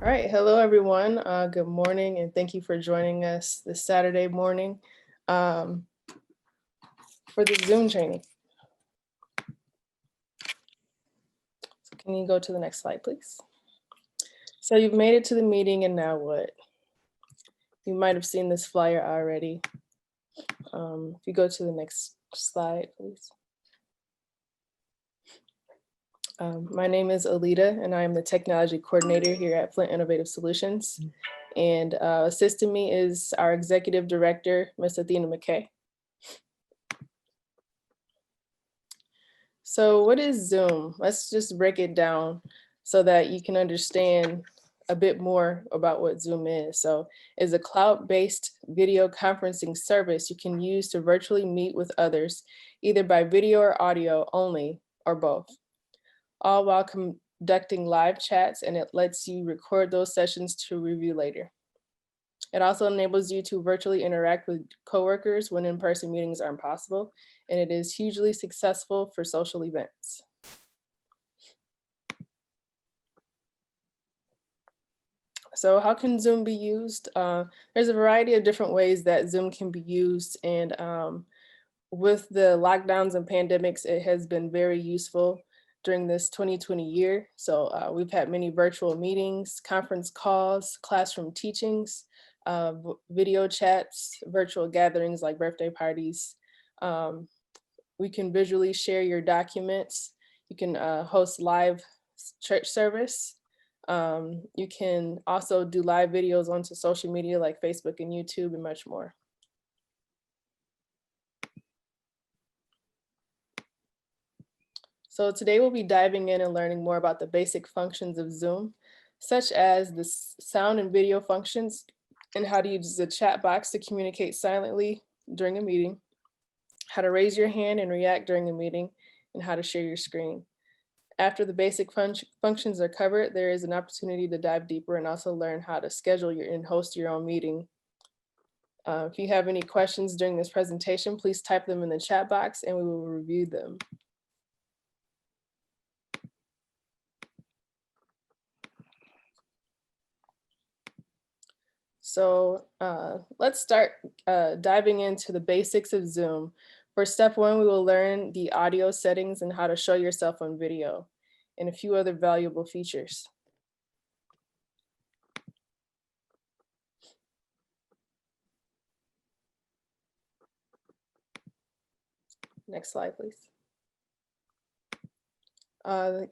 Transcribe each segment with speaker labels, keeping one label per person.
Speaker 1: All right, hello everyone. Good morning, and thank you for joining us this Saturday morning um, for the Zoom training. So can you go to the next slide, please? So you've made it to the meeting, and now what? You might have seen this flyer already. If you go to the next slide, please. My name is Alita, and I am the technology coordinator here at Flint Innovative Solutions. And assisting me is our executive director, Ms. Athena McKay. So what is Zoom? Let's just break it down so that you can understand a bit more about what Zoom is. So it's a cloud-based video conferencing service you can use to virtually meet with others, either by video or audio only, or both, all while conducting live chats, and it lets you record those sessions to review later. It also enables you to virtually interact with coworkers when in-person meetings aren't possible, and it is hugely successful for social events. So how can Zoom be used? There's a variety of different ways that Zoom can be used, and with the lockdowns and pandemics, it has been very useful during this 2020 year. So we've had many virtual meetings, conference calls, classroom teachings, video chats, virtual gatherings like birthday parties. We can visually share your documents. You can host live church service. You can also do live videos onto social media like Facebook and YouTube and much more. So today we'll be diving in and learning more about the basic functions of Zoom, such as the sound and video functions and how to use the chat box to communicate silently during a meeting, how to raise your hand and react during a meeting, and how to share your screen. After the basic functions are covered, there is an opportunity to dive deeper and also learn how to schedule and host your own meeting. If you have any questions during this presentation, please type them in the chat box and we will review them. So let's start diving into the basics of Zoom. For step one, we will learn the audio settings and how to show yourself on video and a few other valuable features. Next slide, please.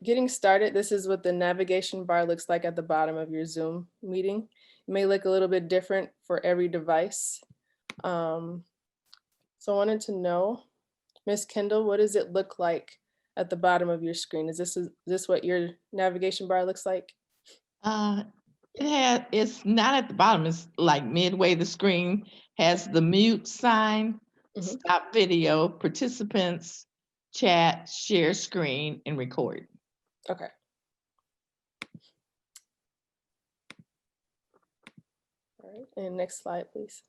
Speaker 1: Getting started, this is what the navigation bar looks like at the bottom of your Zoom meeting. It may look a little bit different for every device. So I wanted to know, Ms. Kendall, what does it look like at the bottom of your screen? Is this what your navigation bar looks like?
Speaker 2: It's not at the bottom, it's like midway the screen, has the mute sign, stop video, participants, chat, share screen, and record.
Speaker 1: Okay. All right, and next slide, please.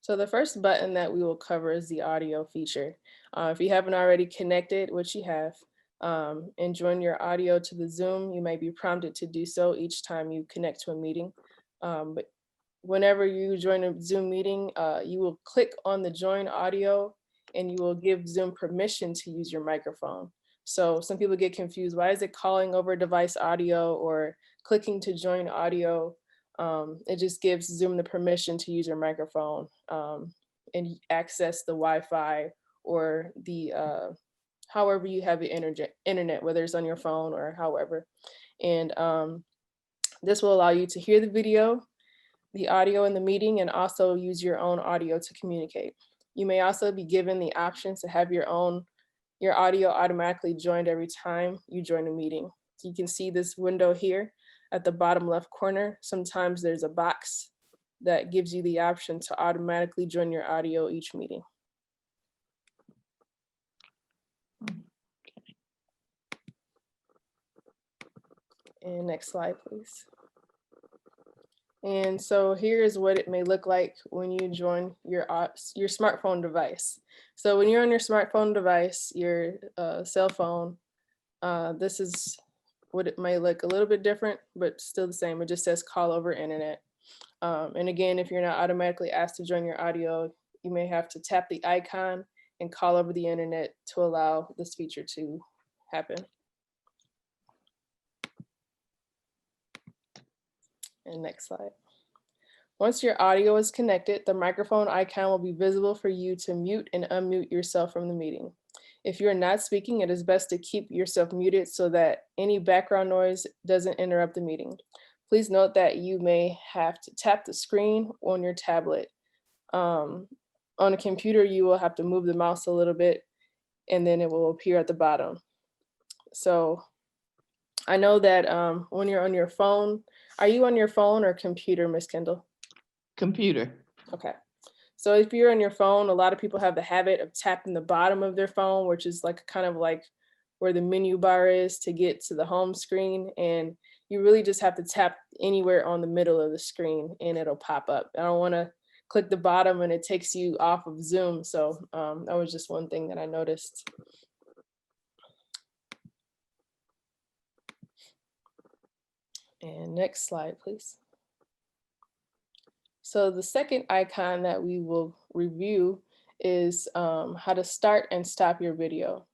Speaker 1: So the first button that we will cover is the audio feature. If you haven't already connected, which you have, and join your audio to the Zoom, you may be prompted to do so each time you connect to a meeting. But whenever you join a Zoom meeting, you will click on the join audio and you will give Zoom permission to use your microphone. So some people get confused. Why is it calling over device audio or clicking to join audio? It just gives Zoom the permission to use your microphone and access the Wi-Fi or the however you have the internet, whether it's on your phone or however. And this will allow you to hear the video, the audio in the meeting, and also use your own audio to communicate. You may also be given the option to have your audio automatically joined every time you join a meeting. So you can see this window here at the bottom left corner. Sometimes there's a box that gives you the option to automatically join your audio each meeting. And next slide, please. And so here is what it may look like when you join your smartphone device. So when you're on your smartphone device, your cell phone, this is what it may look a little bit different, but still the same. It just says call over internet. And again, if you're not automatically asked to join your audio, you may have to tap the icon and call over the internet to allow this feature to happen. And next slide. Once your audio is connected, the microphone icon will be visible for you to mute and unmute yourself from the meeting. If you're not speaking, it is best to keep yourself muted so that any background noise doesn't interrupt the meeting. Please note that you may have to tap the screen on your tablet. On a computer, you will have to move the mouse a little bit and then it will appear at the bottom. So I know that when you're on your phone, are you on your phone or computer, Miss Kendall?
Speaker 2: Computer.
Speaker 1: Okay. So if you're on your phone, a lot of people have the habit of tapping the bottom of their phone, which is like kind of like where the menu bar is to get to the home screen. And you really just have to tap anywhere on the middle of the screen and it'll pop up. I don't want to click the bottom and it takes you off of Zoom. So that was just one thing that I noticed. And next slide, please. So the second icon that we will review is how to start and stop your video.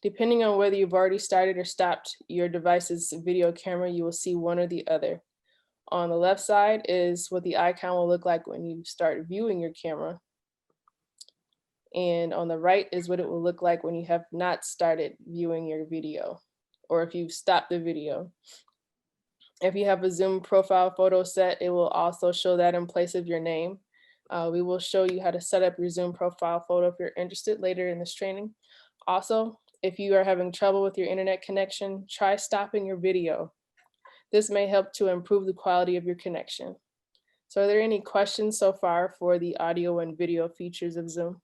Speaker 1: Depending on whether you've already started or stopped your device's video camera, you will see one or the other. On the left side is what the icon will look like when you start viewing your camera. And on the right is what it will look like when you have not started viewing your video, or if you've stopped the video. If you have a Zoom profile photo set, it will also show that in place of your name. We will show you how to set up your Zoom profile photo if you're interested later in this training. Also, if you are having trouble with your internet connection, try stopping your video. This may help to improve the quality of your connection. So are there any questions so far for the audio and video features of Zoom?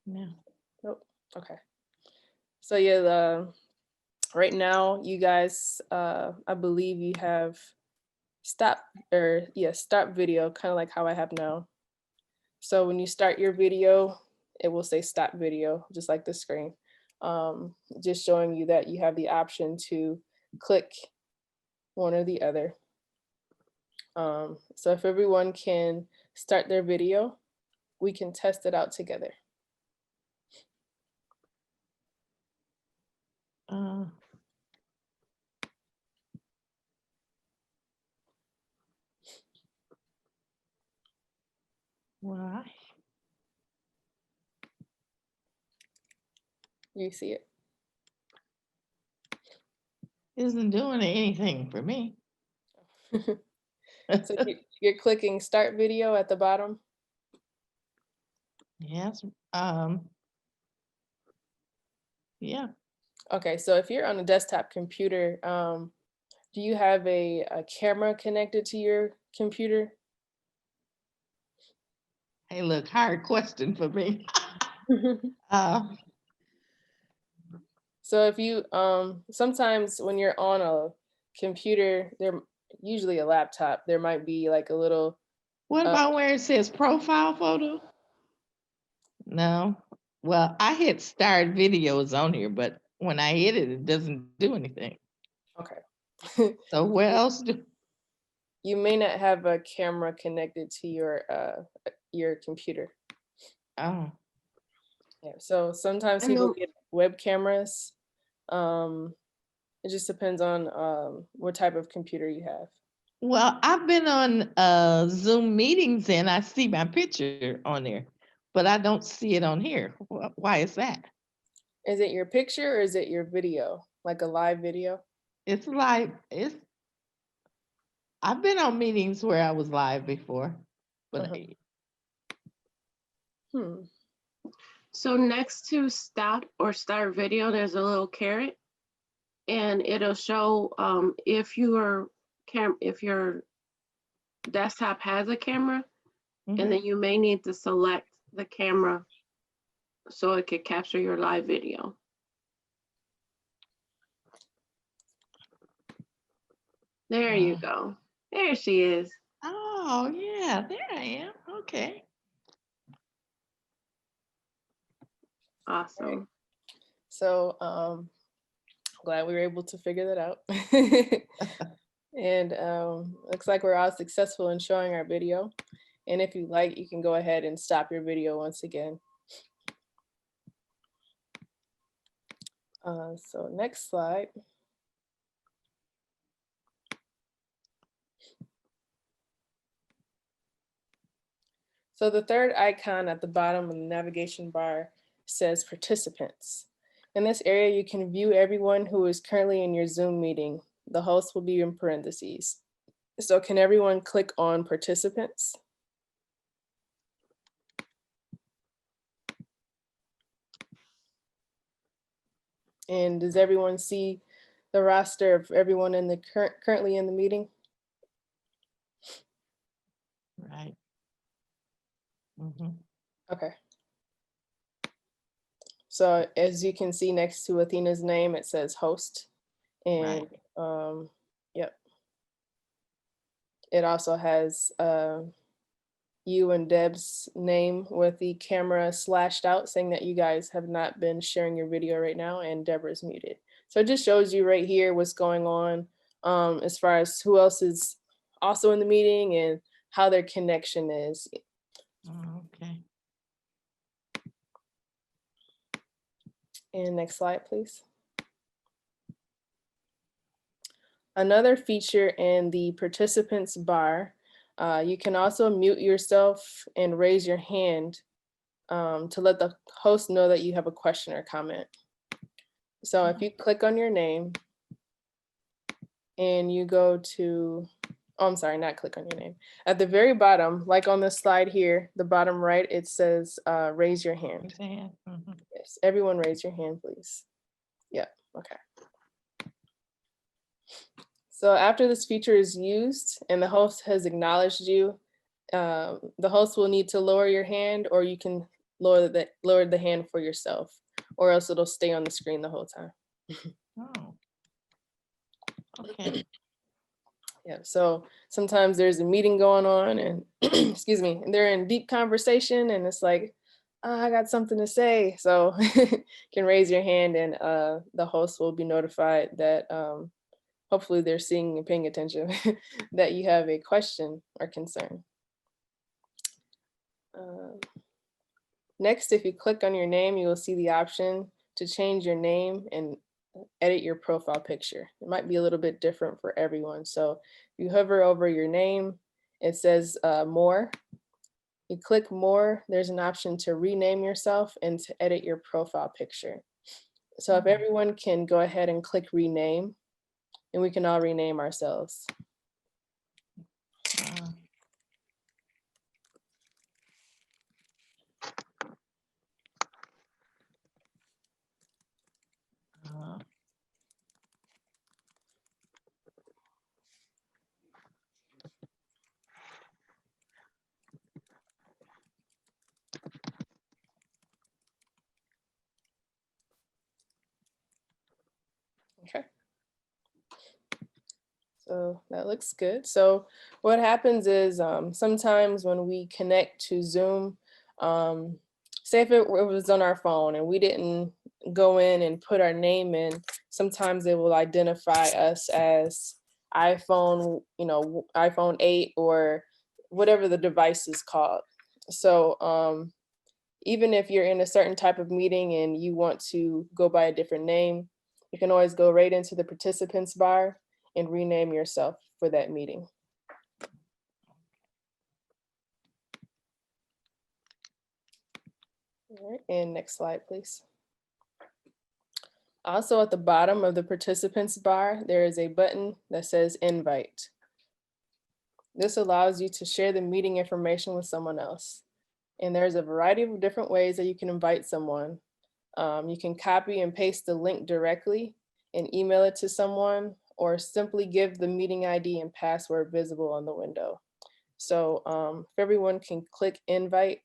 Speaker 2: No.
Speaker 1: Nope. Okay. So yeah, right now you guys, I believe you have stop video, kind of like how I have now. So when you start your video, it will say stop video, just like the screen. Just showing you that you have the option to click one or the other. So if everyone can start their video, we can test it out together.
Speaker 2: Why?
Speaker 1: You see it?
Speaker 2: Isn't doing anything for me.
Speaker 1: So you're clicking start video at the bottom.
Speaker 2: Yes. Yeah.
Speaker 1: Okay, so if you're on a desktop computer, do you have a camera connected to your computer?
Speaker 2: Hey, look, hard question for me.
Speaker 1: So if you, sometimes when you're on a computer, there usually a laptop, there might be like a little.
Speaker 2: What about where it says profile photo? No. Well, I hit start videos on here, but when I hit it, it doesn't do anything.
Speaker 1: Okay.
Speaker 2: So where else do?
Speaker 1: You may not have a camera connected to your computer.
Speaker 2: Oh.
Speaker 1: Yeah. So sometimes people get web cameras. It just depends on what type of computer you have.
Speaker 2: Well, I've been on Zoom meetings and I see my picture on there, but I don't see it on here. Why is that?
Speaker 1: Is it your picture or is it your video, like a live video?
Speaker 2: It's live. I've been on meetings where I was live before, but
Speaker 3: So next to stop or start video, there's a little caret, and it'll show if your desktop has a camera, and then you may need to select the camera so it could capture your live video. There you go. There she is.
Speaker 2: Oh, yeah, there I am. Okay.
Speaker 3: Awesome.
Speaker 1: So glad we were able to figure that out. And looks like we're all successful in showing our video. And if you like, you can go ahead and stop your video once again. So next slide. So the third icon at the bottom of the navigation bar says participants. In this area, you can view everyone who is currently in your Zoom meeting. The host will be in parentheses. So can everyone click on participants? And does everyone see the roster of everyone in the currently in the meeting?
Speaker 2: Right. Mhm.
Speaker 1: Okay. So as you can see next to Athena's name, it says host. And yep. It also has you and Deb's name with the camera slashed out, saying that you guys have not been sharing your video right now, and Deborah's muted. So it just shows you right here what's going on as far as who else is also in the meeting and how their connection is.
Speaker 2: Okay.
Speaker 1: And next slide, please. Another feature in the participants bar, you can also mute yourself and raise your hand to let the host know that you have a question or comment. So if you click on your name and you go to, oh, I'm sorry, not click on your name. At the very bottom, like on this slide here, the bottom right, it says raise your hand.
Speaker 2: Raise hand. Mhm.
Speaker 1: Yes, everyone raise your hand, please. Yeah, okay. So after this feature is used and the host has acknowledged you, the host will need to lower your hand, or you can lower the hand for yourself, or else it'll stay on the screen the whole time.
Speaker 2: Oh. Okay.
Speaker 1: Yeah, so sometimes there's a meeting going on and excuse me, and they're in deep conversation and it's like, "Oh, I got something to say." So you can raise your hand and the host will be notified that hopefully they're seeing and paying attention that you have a question or concern. Next, if you click on your name, you will see the option to change your name and edit your profile picture. It might be a little bit different for everyone. So you hover over your name, it says more. You click more, there's an option to rename yourself and to edit your profile picture. So if everyone can go ahead and click rename, and we can all rename ourselves. Okay. So that looks good. So what happens is sometimes when we connect to Zoom, say if it was on our phone and we didn't go in and put our name in, sometimes it will identify us as iPhone, iPhone 8 or whatever the device is called. So even if you're in a certain type of meeting and you want to go by a different name, you can always go right into the participants bar and rename yourself for that meeting. All right, and next slide, please. Also at the bottom of the participants bar, there is a button that says invite. This allows you to share the meeting information with someone else. And there's a variety of different ways that you can invite someone. You can copy and paste the link directly and email it to someone, or simply give the meeting ID and password visible on the window. So if everyone can click invite.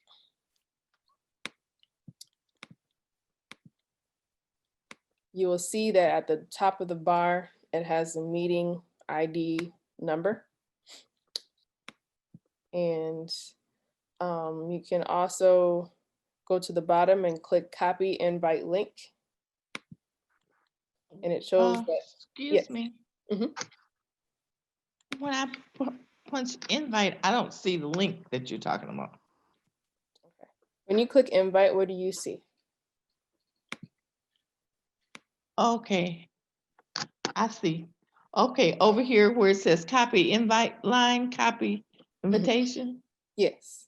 Speaker 1: You will see that at the top of the bar, it has the meeting ID number. And you can also go to the bottom and click copy invite link. And it shows that,
Speaker 2: Excuse
Speaker 1: yes.
Speaker 2: me.
Speaker 1: Mhm.
Speaker 2: When I punch invite, I don't see the link that you're talking about.
Speaker 1: When you click invite, what do you see?
Speaker 2: Okay, I see. Okay, over here where it says copy invite line, copy invitation.
Speaker 1: Yes.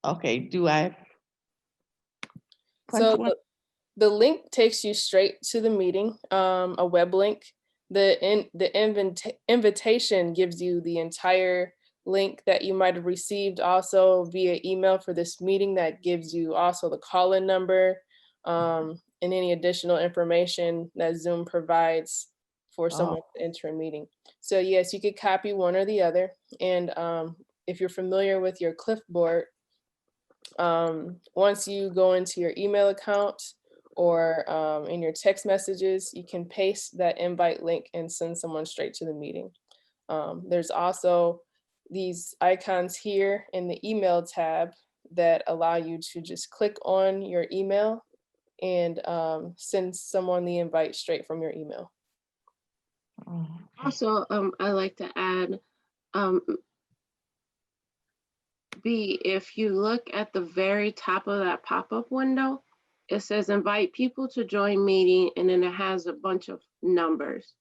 Speaker 2: Okay, do I? punch
Speaker 1: So
Speaker 2: one?
Speaker 1: the link takes you straight to the meeting, a web link. The invitation gives you the entire link that you might have received also via email for this meeting, that gives you also the call-in number, and any additional information that Zoom provides for someone to enter a meeting. So yes, you could copy one or the other. And if you're familiar with your Clipboard, once you go into your email account or in your text messages, you can paste that invite link and send someone straight to the meeting. There's also these icons here in the email tab that allow you to just click on your email and send someone the invite straight from your email.
Speaker 3: Also, I like to add, B, if you look at the very top of that pop-up window, it says invite people to join meeting, and then it has a bunch of numbers.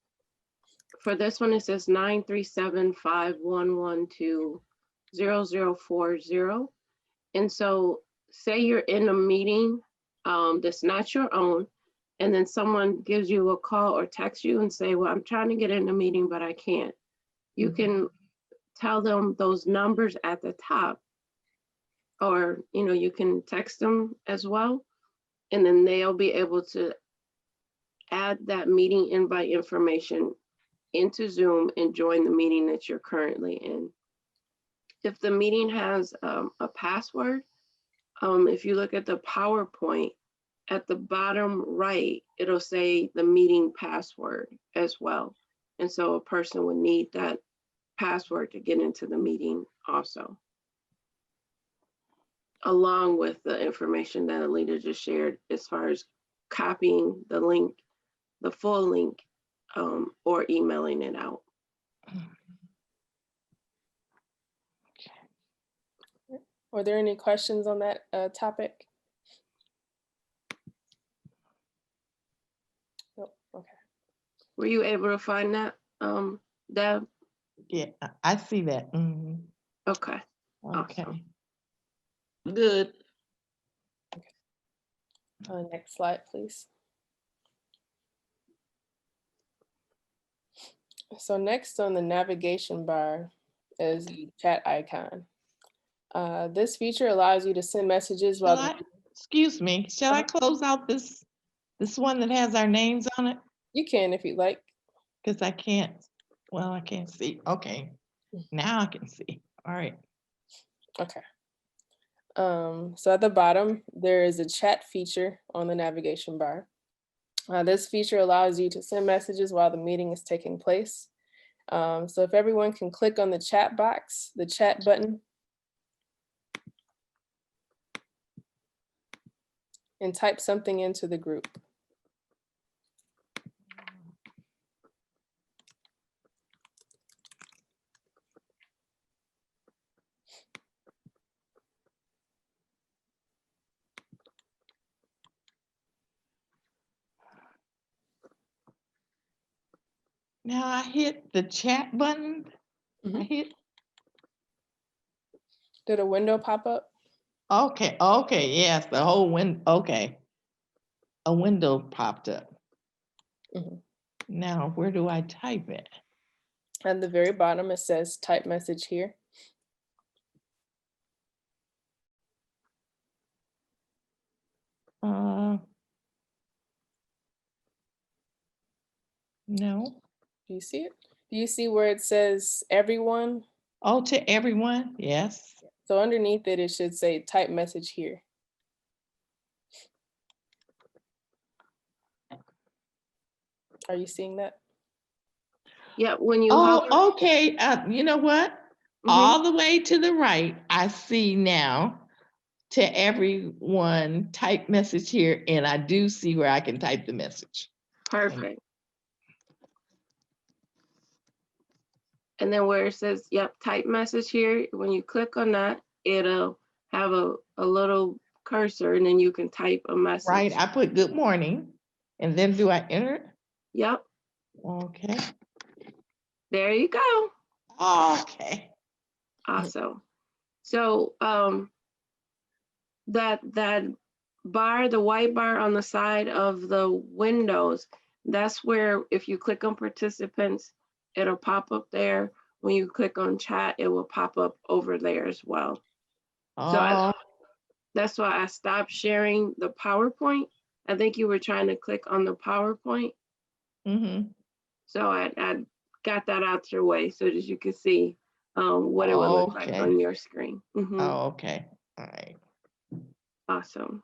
Speaker 3: For this one, it says 937-512-0040. And so say you're in a meeting that's not your own, and then someone gives you a call or texts you and say, well, I'm trying to get in a meeting, but I can't. You can tell them those numbers at the top, or you can text them as well, and then they'll be able to add that meeting invite information into Zoom and join the meeting that you're currently in. If the meeting has a password, if you look at the PowerPoint, at the bottom right, it'll say the meeting password as well. And so a person would need that password to get into the meeting also, along with the information that Alita just shared as far as copying the link, the full link, or emailing it out.
Speaker 1: Were there any questions on that topic? Nope. Okay.
Speaker 3: Were you able to find that, Deb?
Speaker 2: Yeah, I see that. Mhm.
Speaker 3: Okay.
Speaker 2: Okay.
Speaker 3: Awesome.
Speaker 2: Good.
Speaker 1: Next slide, please. So next on the navigation bar is the chat icon. This feature allows you to send messages while
Speaker 2: Excuse me, shall I close out this one that has our names on it?
Speaker 1: you can if you'd like.
Speaker 2: Because I can't, well, I can't see. Okay, now I can see. All right.
Speaker 1: Okay. So at the bottom, there is a chat feature on the navigation bar. This feature allows you to send messages while the meeting is taking place. So if everyone can click on the chat box, the chat button, and type something into the group.
Speaker 2: Now I hit the chat button. I hit.
Speaker 1: Did a window pop up?
Speaker 2: Okay, yes, the whole window, okay. A window popped up. Now, where do I type it?
Speaker 1: At the very bottom, it says type message here.
Speaker 2: No.
Speaker 1: Do you see it? Do you see where it says everyone?
Speaker 2: Oh, to everyone, yes.
Speaker 1: So underneath it, it should say type message here. Are you seeing that?
Speaker 3: Yeah, when you hover,
Speaker 2: Oh, okay. You know what?
Speaker 3: mhm,
Speaker 2: All the way to the right, I see now to everyone type message here, and I do see where I can type the message.
Speaker 3: perfect. And then where it says, yep, type message here, when you click on that, it'll have a little cursor and then you can type a message.
Speaker 2: Right, I put good morning, and then do I enter it?
Speaker 3: Yep,
Speaker 2: Okay,
Speaker 3: there you go.
Speaker 2: okay.
Speaker 3: Awesome. So that bar, the white bar on the side of the windows, that's where if you click on participants, it'll pop up there. When you click on chat, it will pop up over there as well. So that's why I stopped sharing the PowerPoint. I think you were trying to click on the PowerPoint.
Speaker 2: Mm-hmm.
Speaker 3: So I got that out your way so that you could see what it would look like
Speaker 2: Okay.
Speaker 3: on your screen. Mhm.
Speaker 2: Oh, okay, all right.
Speaker 3: Awesome.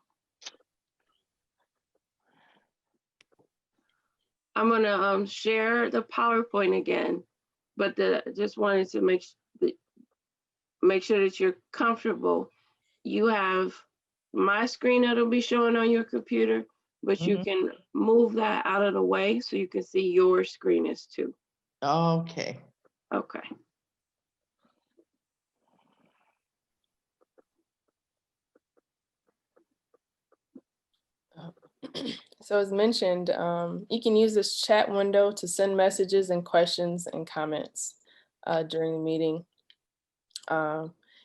Speaker 3: I'm gonna share the PowerPoint again, but just wanted to make sure that you're comfortable. You have my screen that'll be showing on your computer, but you
Speaker 2: Mhm.
Speaker 3: can move that out of the way so you can see your screen is too.
Speaker 2: Okay.
Speaker 3: Okay.
Speaker 1: So as mentioned, you can use this chat window to send messages and questions and comments during the meeting.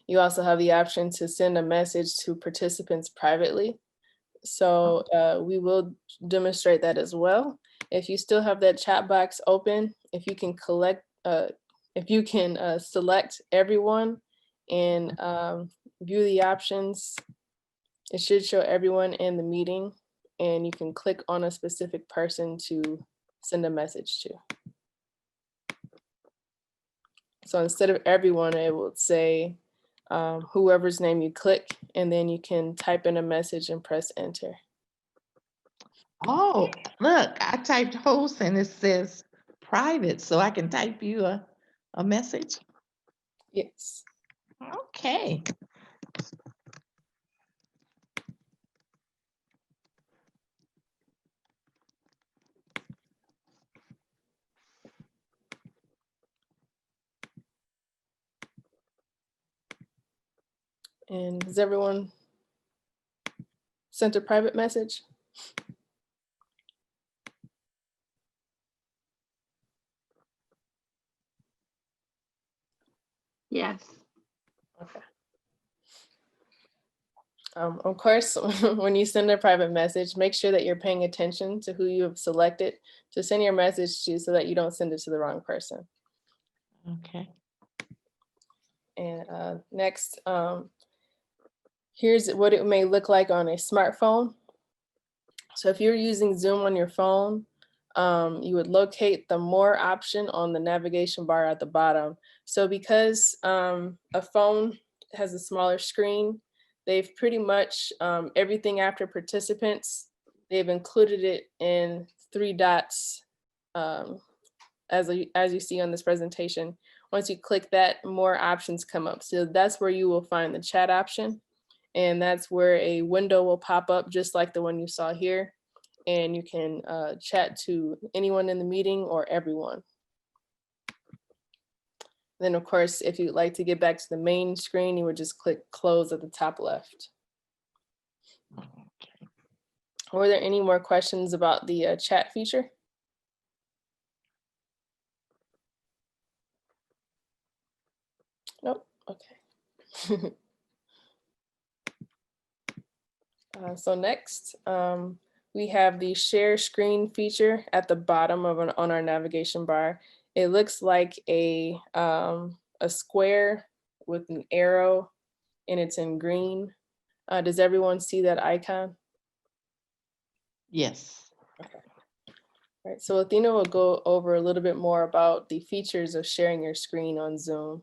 Speaker 1: You also have the option to send a message to participants privately. So we will demonstrate that as well. If you still have that chat box open, if you can select everyone and view the options, it should show everyone in the meeting, and you can click on a specific person to send a message to. So instead of everyone, it will say whoever's name you click, and then you can type in a message and press enter.
Speaker 2: Oh, look, I typed host and it says private, so I can type you a message.
Speaker 1: Yes.
Speaker 2: Okay.
Speaker 1: And has everyone sent a private message?
Speaker 3: Yes.
Speaker 1: Okay. Of course, when you send a private message, make sure that you're paying attention to who you have selected to send your message to so that you don't send it to the wrong person.
Speaker 2: Okay.
Speaker 1: And next, here's what it may look like on a smartphone. So if you're using Zoom on your phone, you would locate the more option on the navigation bar at the bottom. So because a phone has a smaller screen, they've pretty much everything after participants, they've included it in 3 dots as you see on this presentation. Once you click that, more options come up. So that's where you will find the chat option. And that's where a window will pop up just like the one you saw here. And you can chat to anyone in the meeting or everyone. Then of course, if you'd like to get back to the main screen, you would just click close at the top left. Were there any more questions about the chat feature? Nope, okay. So next, we have the share screen feature at the bottom of on our navigation bar. It looks like a square with an arrow, and it's in green. Does everyone see that icon?
Speaker 2: Yes.
Speaker 1: Okay. All right, so Athena will go over a little bit more about the features of sharing your screen on Zoom.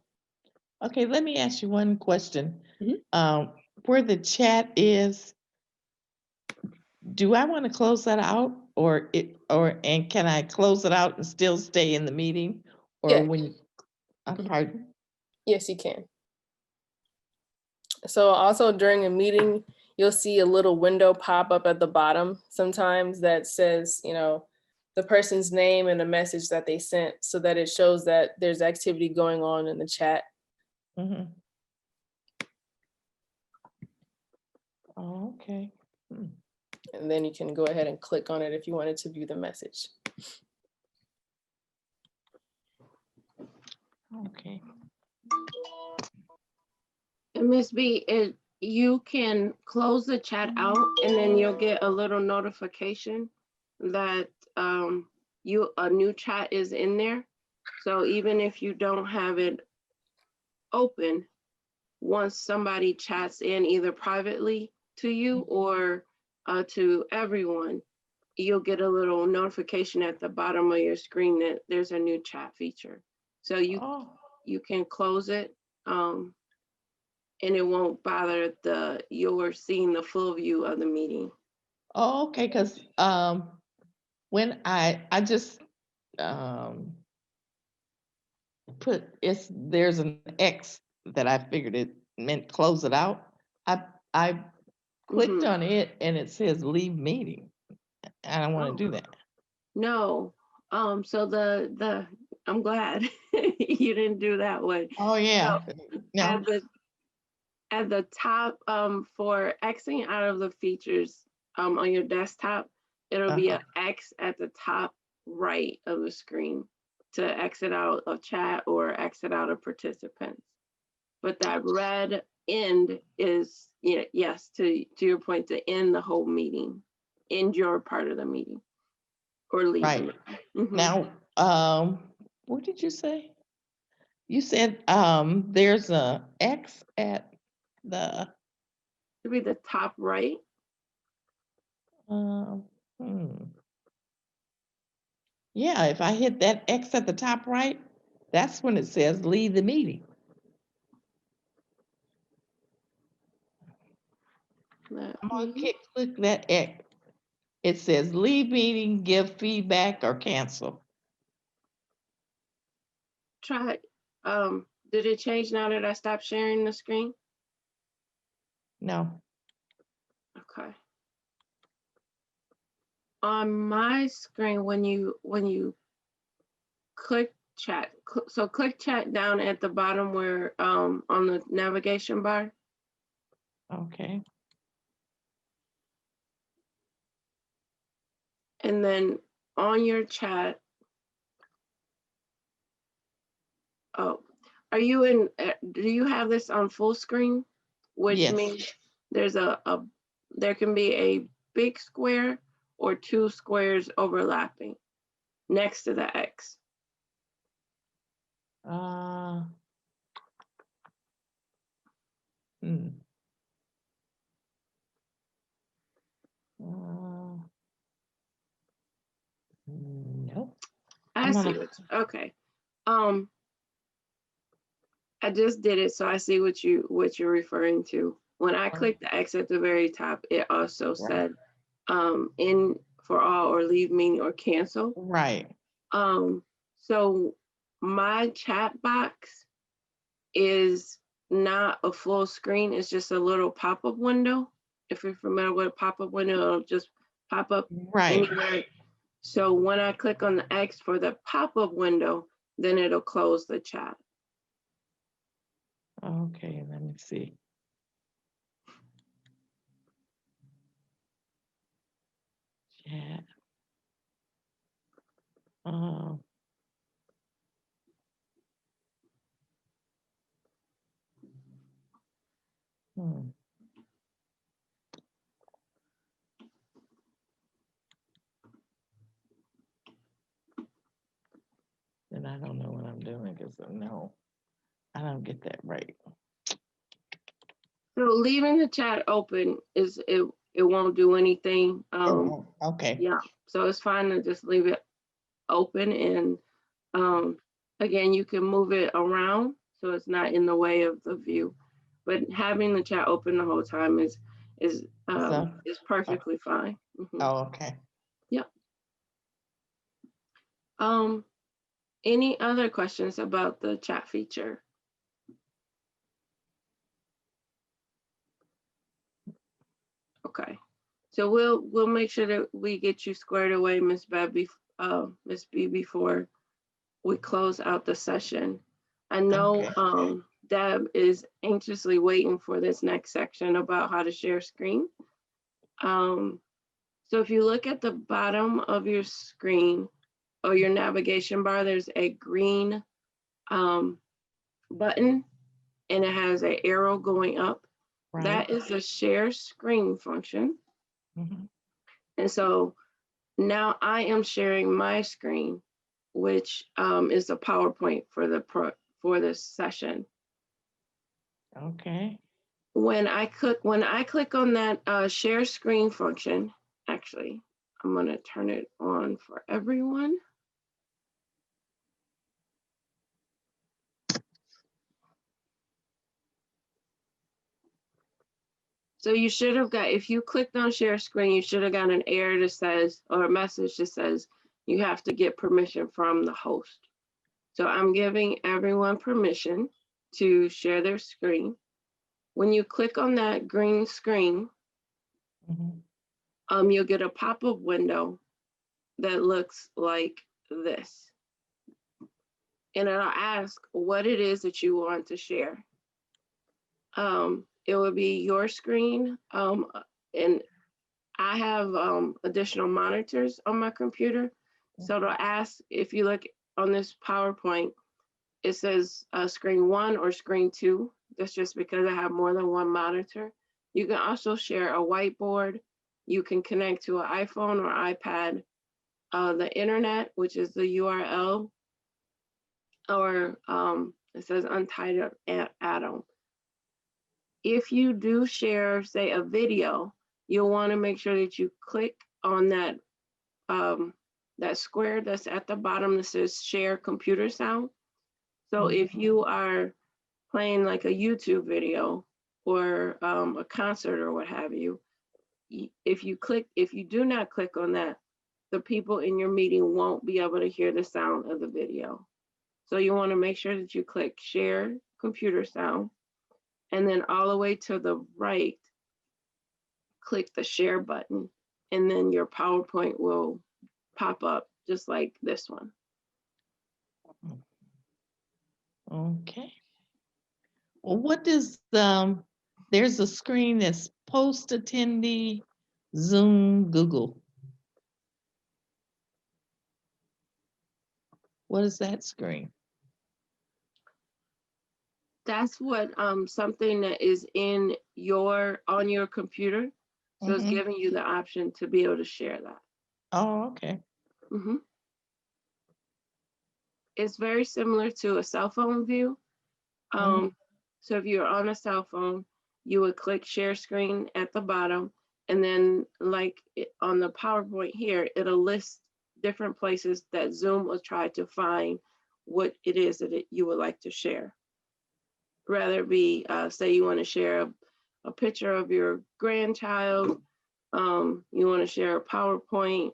Speaker 2: Okay, let me ask you one question.
Speaker 1: Mhm.
Speaker 2: Where the chat is, do I want to close that out and can I close it out and still stay in the meeting? Or
Speaker 1: Yeah.
Speaker 2: when,
Speaker 1: Mhm.
Speaker 2: pardon?
Speaker 1: Yes, you can. So also during a meeting, you'll see a little window pop up at the bottom sometimes that says, the person's name and a message that they sent so that it shows that there's activity going on in the chat.
Speaker 2: Mhm. Oh, okay. Hmm.
Speaker 1: And then you can go ahead and click on it if you wanted to view the message.
Speaker 2: Okay.
Speaker 3: And Miss B, you can close the chat out and then you'll get a little notification that a new chat is in there. So even if you don't have it open, once somebody chats in either privately to you or to everyone, you'll get a little notification at the bottom of your screen that there's a new chat feature. So you can close it and it won't bother you're seeing the full view of the meeting.
Speaker 2: Oh, okay, because when I just there's an X that I figured it meant close it out. I clicked on it and it says leave meeting. I don't want to do that.
Speaker 3: No. So I'm glad you didn't do that one.
Speaker 2: Oh yeah. No.
Speaker 3: At the top, for Xing out of the features on your desktop, it'll be an X at the top right of the screen to exit out of chat or exit out of participants. But that red end is, yes, to your point, to end the whole meeting, end your part of the meeting or leave.
Speaker 2: Right. Now, what did you say? You said there's a X at the
Speaker 3: It'll be the top right.
Speaker 2: Yeah, if I hit that X at the top right, that's when it says leave the meeting. I'm gonna click that X. It says leave meeting, give feedback, or cancel.
Speaker 3: Try, did it change now that I stopped sharing the screen?
Speaker 2: No.
Speaker 3: Okay. On my screen, when you click chat, so click chat down at the bottom where on the navigation bar.
Speaker 2: Okay.
Speaker 3: And then on your chat, oh, are you in, do you have this on full screen? Which
Speaker 2: Yes.
Speaker 3: means there's there can be a big square or two squares overlapping next to the X.
Speaker 2: Nope.
Speaker 3: I see. Okay. I just did it, so I see what you're referring to. When I clicked the X at the very top, it also said in for all or leave meeting or cancel.
Speaker 2: Right.
Speaker 3: So my chat box is not a full screen, it's just a little pop-up window. If you're familiar with a pop-up window, it'll just pop up anywhere. So when I click on the X for the pop-up window, then it'll close the chat.
Speaker 2: Okay, let me see. Chat. And I don't know what I'm doing because no, I don't get that right.
Speaker 3: So leaving the chat open is it won't do anything.
Speaker 2: Okay.
Speaker 3: Yeah, so it's fine to just leave it open, and again, you can move it around so it's not in the way of the view. But having the chat open the whole time is perfectly fine.
Speaker 2: Oh, okay.
Speaker 3: Yep. Any other questions about the chat feature? Okay, so we'll make sure that we get you squared away, Ms. B, before we close out the session. I know
Speaker 2: Okay.
Speaker 3: Deb is anxiously waiting for this next section about how to share screen. So if you look at the bottom of your screen or your navigation bar, there's a green button and it has an arrow going up.
Speaker 2: Right.
Speaker 3: That is the share screen function.
Speaker 2: Mhm.
Speaker 3: And so now I am sharing my screen, which is a PowerPoint for this session.
Speaker 2: Okay.
Speaker 3: When I click on that share screen function, actually, I'm gonna turn it on for everyone. So you should have got, if you clicked on share screen, you should have got an error that says, or a message that says, you have to get permission from the host. So I'm giving everyone permission to share their screen. When you click on that green screen,
Speaker 2: Mhm.
Speaker 3: you'll get a pop-up window that looks like this. And it'll ask what it is that you want to share. It will be your screen, and I have additional monitors on my computer. So it'll ask, if you look on this PowerPoint, it says screen 1 or screen 2. That's just because I have more than one monitor. You can also share a whiteboard. You can connect to an iPhone or iPad, the internet, which is the URL, or it says Untitled Atom. If you do share, say, a video, you'll want to make sure that you click on that that square that's at the bottom that says share computer sound. So if you are playing like a YouTube video or a concert or what have you, if you do not click on that, the people in your meeting won't be able to hear the sound of the video. So you want to make sure that you click share computer sound, and then all the way to the right, click the share button, and then your PowerPoint will pop up just like this one.
Speaker 2: Okay. Well, what does there's a screen that's post attendee, Zoom, Google. What is that screen?
Speaker 3: That's what something that is on your computer. So it's giving you the option to be able to share that.
Speaker 2: Oh, okay.
Speaker 3: It's very similar to a cell phone view. So if you're on a cell phone, you would click share screen at the bottom, and then like on the PowerPoint here, it'll list different places that Zoom will try to find what it is that you would like to share. Rather it be, say you want to share a picture of your grandchild, you want to share a PowerPoint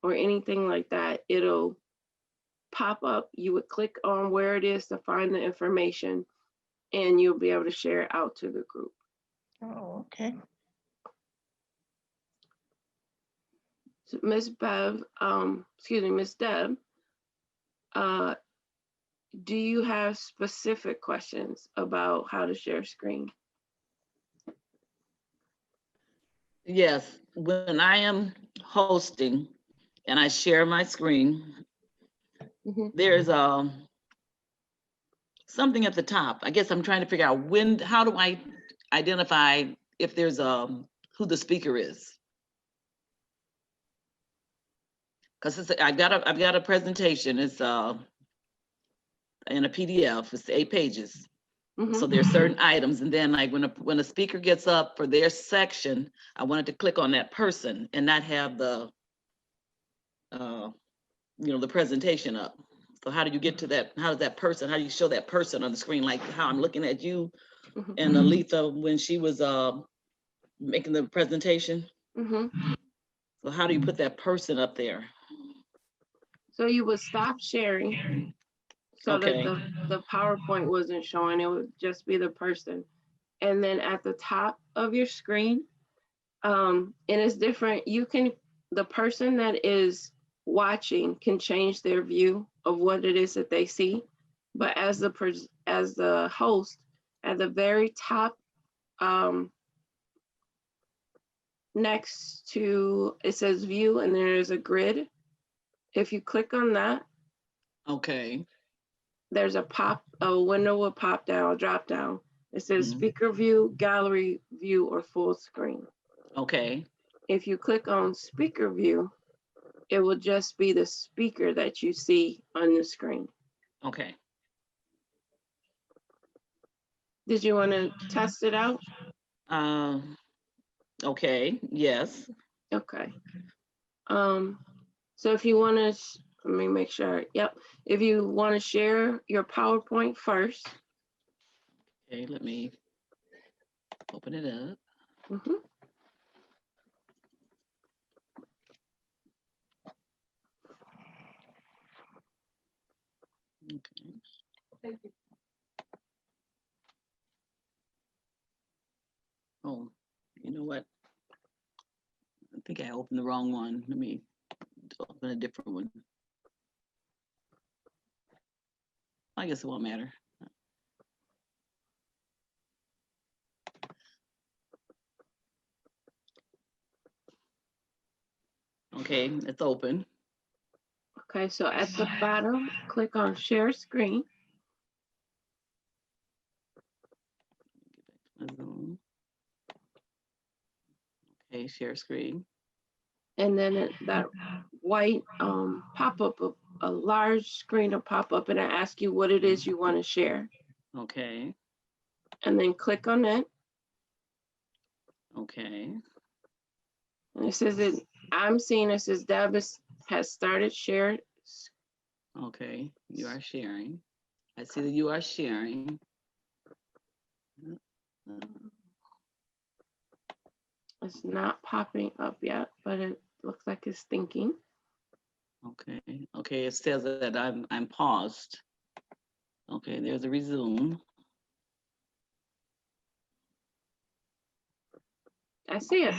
Speaker 3: or anything like that, it'll pop up. You would click on where it is to find the information, and you'll be able to share it out to the group.
Speaker 2: Oh, okay.
Speaker 3: So Ms. Deb, do you have specific questions about how to share screen?
Speaker 4: Yes, when I am hosting and I share my screen, there's something at the top. I guess I'm trying to figure out how do I identify if there's who the speaker is? Because I've got a presentation. It's in a PDF. It's 8 pages. So there's certain items, and then like when a speaker gets up for their section, I wanted to click on that person and not have the the presentation up. So how do you get to that? How do you show that person on the screen? Like how I'm looking at you and Aletha when she was making the presentation. So how do you put that person up there?
Speaker 3: So you would stop sharing, so that
Speaker 4: Okay.
Speaker 3: the PowerPoint wasn't showing, it would just be the person. And then at the top of your screen, and it's different, the person that is watching can change their view of what it is that they see. But as the host, at the very top, next to, it says view and there's a grid. If you click on that,
Speaker 4: Okay.
Speaker 3: there's a window will pop down, drop down. It says
Speaker 4: Mhm.
Speaker 3: speaker view, gallery view, or full screen.
Speaker 4: Okay.
Speaker 3: If you click on speaker view, it will just be the speaker that you see on the screen.
Speaker 4: Okay.
Speaker 3: Did you want to test it out?
Speaker 4: Okay. Yes.
Speaker 3: Okay. So if you want to, let me make sure. Yep. If you want to share your PowerPoint first.
Speaker 4: Okay. Let me open it up.
Speaker 3: Mhm.
Speaker 4: Okay. Oh, you know what? I think I opened the wrong one. Let me open a different one. I guess it won't matter. Okay, it's open.
Speaker 3: Okay, so at the bottom, click on share screen.
Speaker 4: Zoom. Okay, share screen.
Speaker 3: And then that white pop-up, a large screen will pop up and I ask you what it is you want to share.
Speaker 4: Okay.
Speaker 3: And then click on it.
Speaker 4: Okay.
Speaker 3: And it says that I'm seeing it says Deb has started share.
Speaker 4: Okay, you are sharing. I see that you are sharing.
Speaker 3: It's not popping up yet, but it looks like it's thinking.
Speaker 4: Okay. Okay, it says that I'm paused. Okay, there's a resume.
Speaker 3: I see it.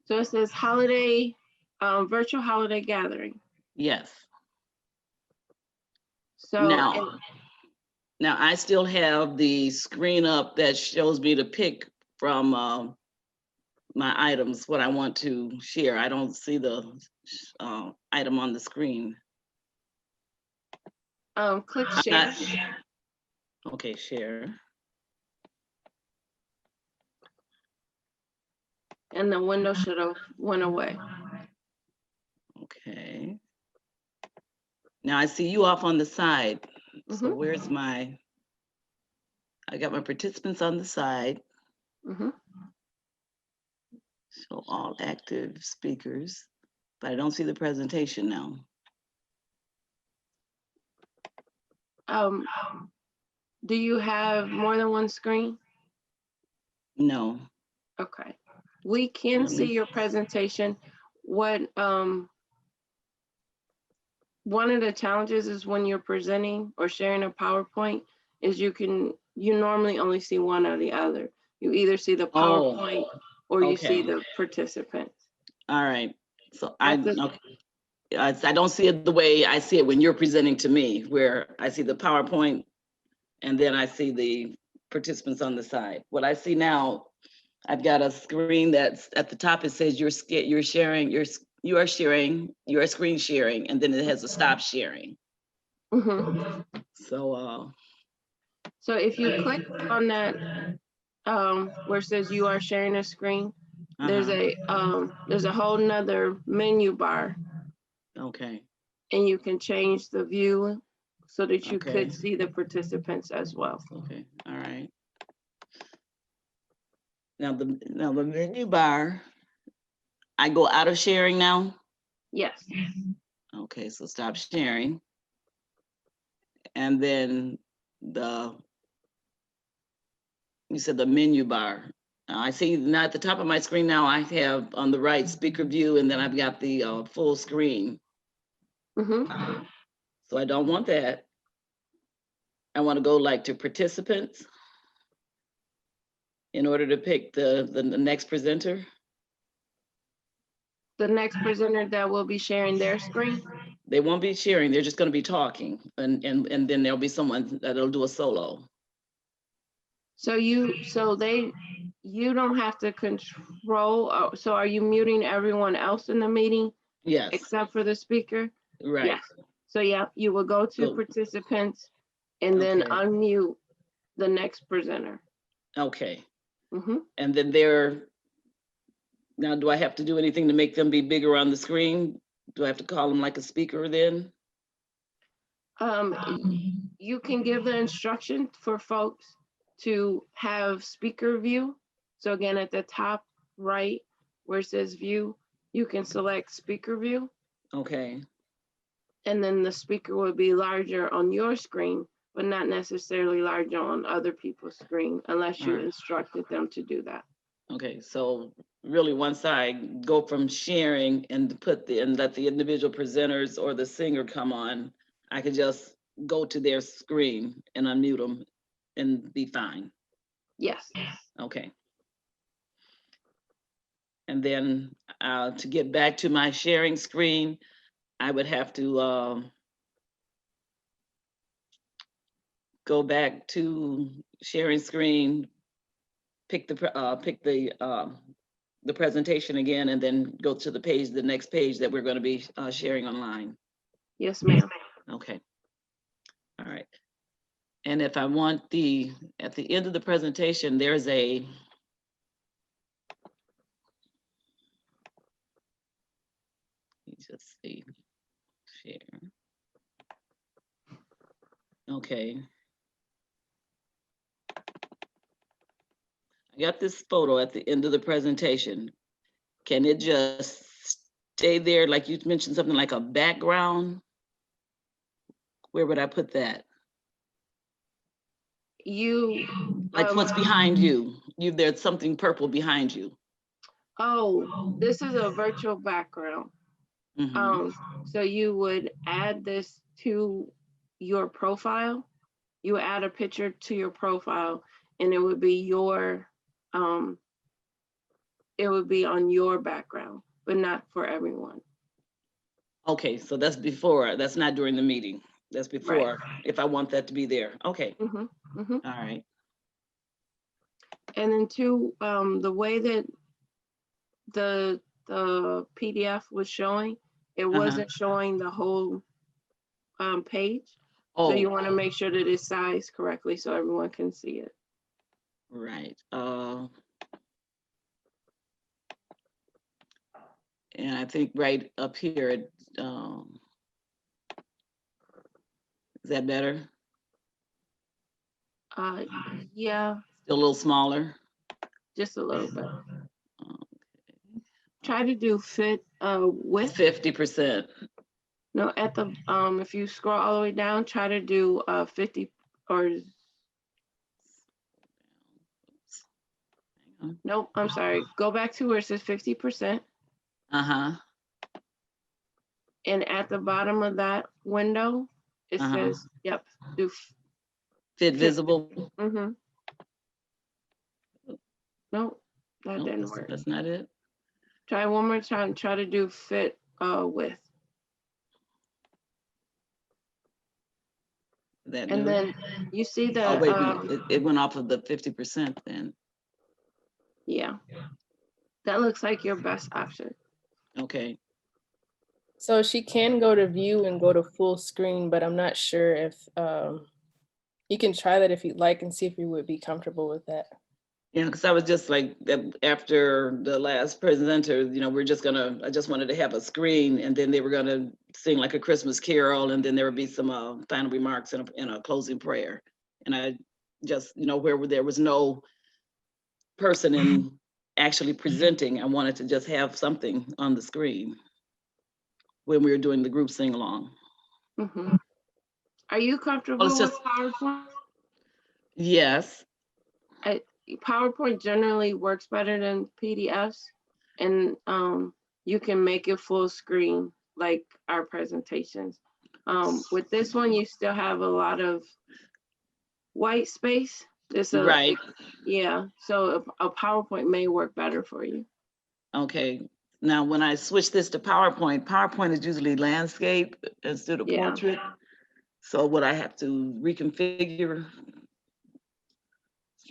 Speaker 3: So it says holiday, virtual holiday gathering.
Speaker 4: Yes.
Speaker 3: So
Speaker 4: Now I still have the screen up that shows me to pick from my items, what I want to share. I don't see the item on the screen.
Speaker 3: click
Speaker 4: I'm
Speaker 3: share.
Speaker 4: not- Okay, share.
Speaker 3: And the window should have went away.
Speaker 4: Okay. Now I see you off on the side. So
Speaker 3: Mhm.
Speaker 4: where's I got my participants on the side.
Speaker 3: Mhm.
Speaker 4: Show all active speakers, but I don't see the presentation now.
Speaker 3: Do you have more than one screen?
Speaker 4: No.
Speaker 3: Okay. We can
Speaker 4: Let me-
Speaker 3: see your presentation. What one of the challenges is when you're presenting or sharing a PowerPoint is you normally only see one or the other. You either see the PowerPoint or you see
Speaker 4: okay.
Speaker 3: the participants.
Speaker 4: All right. So
Speaker 3: At the-
Speaker 4: okay. I don't see it the way I see it when you're presenting to me, where I see the PowerPoint and then I see the participants on the side. What I see now, I've got a screen that's at the top. It says you're sharing, you are sharing, you are screen sharing, and then it has a stop sharing.
Speaker 3: Mhm.
Speaker 4: So
Speaker 3: So if you click on that where it says you are sharing a screen, there's a whole nother menu bar
Speaker 4: okay.
Speaker 3: and you can change the view so that you
Speaker 4: Okay.
Speaker 3: could see the participants as well.
Speaker 4: Okay. All right. Now the menu bar, I go out of sharing now.
Speaker 3: Yes.
Speaker 4: Okay, so stop sharing. And then you said the menu bar. I see now at the top of my screen now, I have on the right speaker view, and then I've got the full screen.
Speaker 3: Mm-hmm.
Speaker 4: So I don't want that. I want to go like to participants in order to pick the next presenter.
Speaker 3: The next presenter that will be sharing their screen.
Speaker 4: They won't be sharing, they're just going to be talking, and then there'll be someone that'll do a solo.
Speaker 3: So you don't have to control, so are you muting everyone else in the meeting
Speaker 4: Yes,
Speaker 3: except for the speaker?
Speaker 4: right.
Speaker 3: Yes. So yeah, you will go to
Speaker 4: So-
Speaker 3: participants and then
Speaker 4: Okay.
Speaker 3: unmute the next presenter.
Speaker 4: Okay,
Speaker 3: Mhm.
Speaker 4: and then now do I have to do anything to make them be bigger on the screen? Do I have to call them like a speaker then?
Speaker 3: You can give the instruction for folks to have speaker view. So again, at the top right where it says view, you can select speaker view,
Speaker 4: Okay,
Speaker 3: and then the speaker will be larger on your screen, but not necessarily larger on other people's screen unless you
Speaker 4: Alright.
Speaker 3: instructed them to do that.
Speaker 4: okay, so really once I go from sharing and let the individual presenters or the singer come on, I could just go to their screen and unmute them and be fine.
Speaker 3: Yes.
Speaker 4: Okay. And then to get back to my sharing screen, I would have to go back to sharing screen, pick the presentation again, and then go to the next page that we're going to be sharing online.
Speaker 3: Yes, ma'am.
Speaker 4: Okay. All right. And if I want at the end of the presentation, there's a let me just see, share. Okay. I got this photo at the end of the presentation. Can it just stay there? Like you mentioned something like a background? Where would I put that?
Speaker 3: You,
Speaker 4: Like what's behind you? There's something purple behind you.
Speaker 3: oh, this is a virtual background.
Speaker 4: Mhm.
Speaker 3: So you would add this to your profile. You would add a picture to your profile, and it would be it would be on your background, but not for everyone.
Speaker 4: Okay, so that's before, that's not during the meeting. That's before, if I want that to be there. Okay,
Speaker 3: Mhm, mhm.
Speaker 4: all right.
Speaker 3: And then two, the way that the PDF was showing, it wasn't showing the whole page. So you
Speaker 4: Oh,
Speaker 3: want to make sure that it's sized correctly so everyone can see it.
Speaker 4: right. And I think right up here, is that better?
Speaker 3: Yeah,
Speaker 4: Still a little smaller?
Speaker 3: just a little bit.
Speaker 4: Okay.
Speaker 3: Try to do fit width.
Speaker 4: 50%.
Speaker 3: No, at the if you scroll all the way down, try to do 50 or
Speaker 4: Oops. Hang on.
Speaker 3: nope, I'm sorry. Go back to where it says 50%.
Speaker 4: Uh-huh.
Speaker 3: And at the bottom of that window, it says, yep, do
Speaker 4: Fit visible?
Speaker 3: mm-hmm. Nope, that
Speaker 4: Nope,
Speaker 3: didn't work.
Speaker 4: that's not it.
Speaker 3: Try one more time, try to do fit width.
Speaker 4: That
Speaker 3: And
Speaker 4: do it?
Speaker 3: then you see the
Speaker 4: Oh, wait, it went off of the 50% then.
Speaker 3: yeah. That looks like your best option.
Speaker 4: Okay.
Speaker 1: So she can go to view and go to full screen, but I'm not sure if you can try that if you'd like and see if you would be comfortable with that.
Speaker 4: Yeah, because I was just like, after the last presenter, I just wanted to have a screen, and then they were gonna sing like a Christmas carol, and then there would be some final remarks and a closing prayer. And I just, where there was no person actually presenting, I wanted to just have something on the screen when we were doing the group sing along.
Speaker 3: Mm-hmm. Are you comfortable with PowerPoint?
Speaker 4: Yes.
Speaker 3: PowerPoint generally works better than PDFs, and you can make it full screen like our presentations. With this one, you still have a lot of white space. It's a,
Speaker 4: Right.
Speaker 3: yeah, so a PowerPoint may work better for you.
Speaker 4: Okay. Now, when I switch this to PowerPoint, PowerPoint is usually landscape instead of
Speaker 3: Yeah.
Speaker 4: portrait. So would I have to reconfigure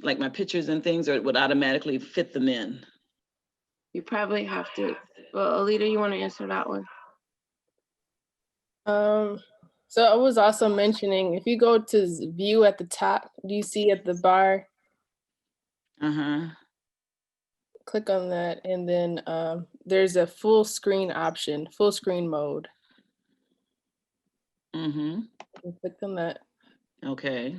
Speaker 4: like my pictures and things, or it would automatically fit them in?
Speaker 3: You probably have to, well, Alita, you want to answer that one?
Speaker 1: So I was also mentioning, if you go to view at the top, do you see at the bar,
Speaker 4: Uh-huh.
Speaker 1: click on that, and then there's a full screen option, full screen mode.
Speaker 4: Mm-hmm.
Speaker 1: You click on that.
Speaker 4: Okay.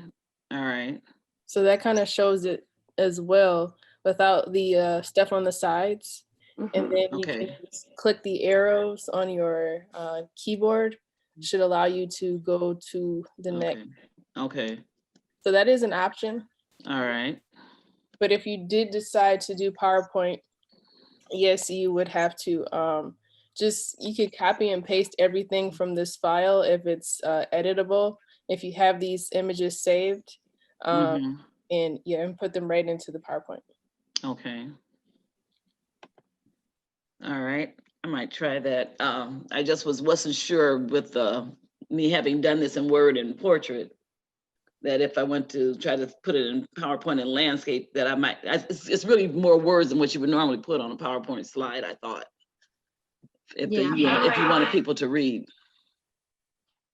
Speaker 4: All right.
Speaker 1: So that kind of shows it as well without the stuff on the sides. And
Speaker 3: Mhm.
Speaker 1: then you can
Speaker 4: Okay.
Speaker 1: just click the arrows on your keyboard, should allow you to go to the next.
Speaker 4: Okay. Okay.
Speaker 1: So that is an option.
Speaker 4: All right.
Speaker 1: But if you did decide to do PowerPoint, yes, you would have to you could copy and paste everything from this file if it's editable, if you have these images saved,
Speaker 4: Mm-hmm.
Speaker 1: and put them right into the PowerPoint.
Speaker 4: Okay. All right. I might try that. I just wasn't sure with me having done this in Word and Portrait, that if I went to try to put it in PowerPoint and landscape, that it's really more words than what you would normally put on a PowerPoint slide, I thought. If
Speaker 3: Yeah,
Speaker 4: if you wanted people to read.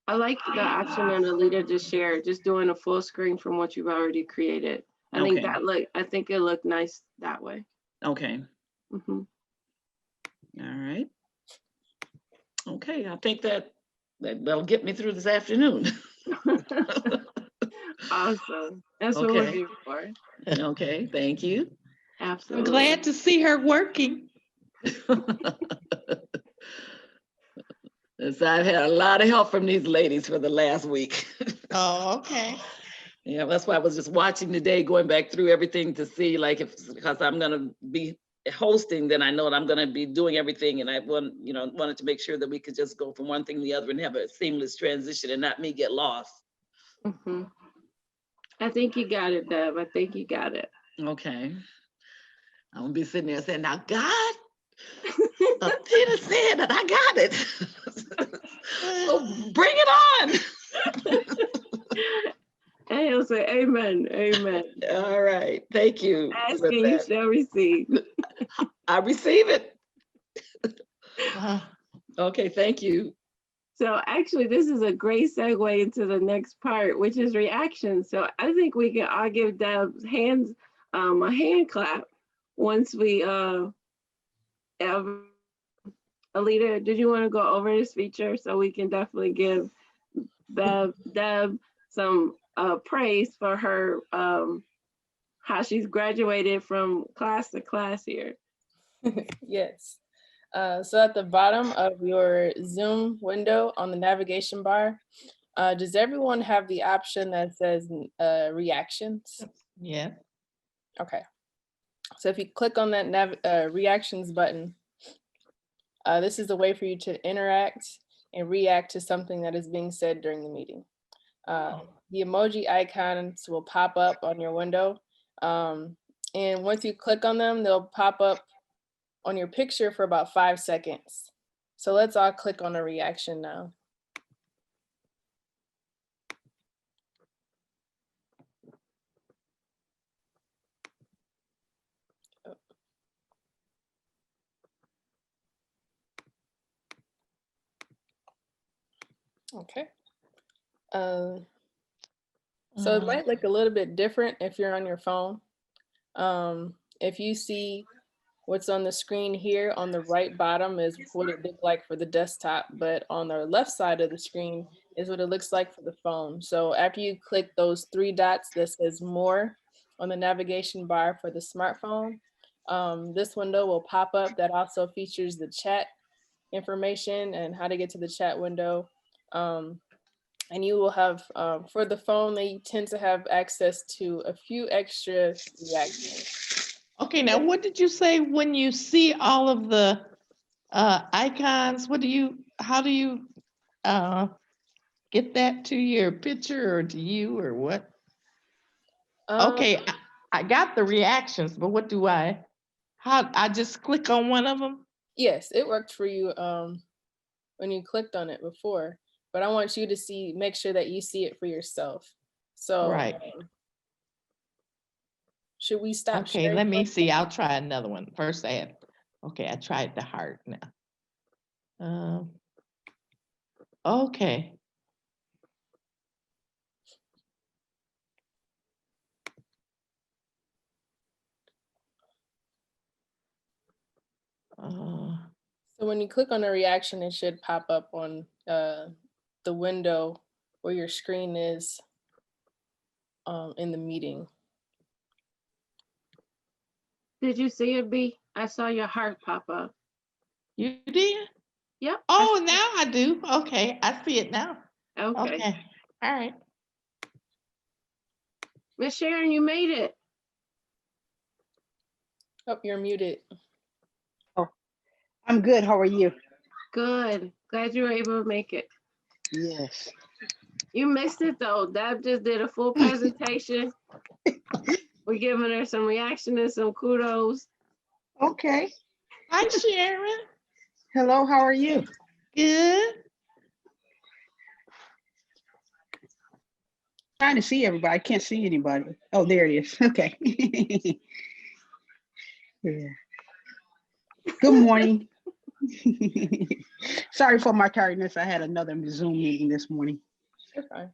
Speaker 3: I like the option that Alita just shared, just doing a full screen from what you've already created. I think it looked nice that way.
Speaker 4: Okay.
Speaker 3: Mhm.
Speaker 4: All right. Okay, I think that'll get me through this afternoon.
Speaker 3: Awesome. That's what we're
Speaker 4: Okay.
Speaker 3: here for.
Speaker 4: Okay, thank you.
Speaker 2: I'm
Speaker 3: Absolutely.
Speaker 2: glad to see her working.
Speaker 4: So I've had a lot of help from these ladies for the last week.
Speaker 2: Oh, okay.
Speaker 4: Yeah, that's why I was just watching today, going back through everything to see, like, because I'm gonna be hosting, then I know that I'm gonna be doing everything, and I wanted to make sure that we could just go from one thing to the other and have a seamless transition and not me get lost.
Speaker 3: Mhm. I think you got it, Deb. I think you got it.
Speaker 4: Okay. I'm gonna be sitting there saying, now God, Tina said that I got it. So bring it on.
Speaker 3: And he'll say, amen, amen.
Speaker 4: All right, thank you.
Speaker 3: Ask
Speaker 4: for
Speaker 3: and you
Speaker 4: that.
Speaker 3: shall receive.
Speaker 4: I receive it.
Speaker 2: Uh,
Speaker 4: Okay, thank you.
Speaker 3: So actually, this is a great segue into the next part, which is reactions. So I think we can all give Deb's hands a hand clap once we Alita, did you want to go over this feature so we can definitely give Deb some praise for her how she's graduated from class to class here.
Speaker 1: Yes. So at the bottom of your Zoom window on the navigation bar, does everyone have the option that says reactions?
Speaker 2: yeah.
Speaker 1: Okay. So if you click on that reactions button, this is a way for you to interact and react to something that is being said during the meeting. The emoji icons will pop up on your window. And once you click on them, they'll pop up on your picture for about 5 seconds. So let's all click on a reaction now. Okay. So it might look a little bit different if you're on your phone. If you see what's on the screen here on the right bottom is what it looked like for the desktop, but on the left side of the screen is what it looks like for the phone. So after you click those 3 dots that says more on the navigation bar for the smartphone, this window will pop up that also features the chat information and how to get to the chat window. And you will have, for the phone, they tend to have access to a few extra reactions.
Speaker 2: Okay, now what did you say when you see all of the icons? How do you get that to your picture or to you or what? Okay, I got the reactions, but what do how, I just click on one of them?
Speaker 1: Yes, it worked for you when you clicked on it before, but I want you to make sure that you see it for yourself. So
Speaker 2: Right.
Speaker 1: should we stop
Speaker 2: Okay,
Speaker 1: sharing?
Speaker 2: let me see. I'll try another one. First okay, I tried the heart now. Okay.
Speaker 1: So when you click on a reaction, it should pop up on the window where your screen is in the meeting.
Speaker 3: Did you see it, B? I saw your heart pop up.
Speaker 2: You did?
Speaker 3: Yep.
Speaker 2: Oh, now I do. Okay, I see it now.
Speaker 3: Okay.
Speaker 2: Okay, all right.
Speaker 3: Miss Sharon, you made it.
Speaker 1: Oh, you're muted.
Speaker 5: I'm good. How are you?
Speaker 3: Good. Glad you were able to make it.
Speaker 5: Yes.
Speaker 3: You missed it though. Deb just did a full presentation. We're giving her some reaction and some kudos.
Speaker 5: Okay.
Speaker 2: Hi, Sharon.
Speaker 5: Hello, how are you?
Speaker 2: Good.
Speaker 5: Trying to see everybody. I can't see anybody. Oh, there it is. Okay. Yeah. Good morning. Sorry for my tardiness. I had another Zoom meeting this morning.
Speaker 1: You're fine.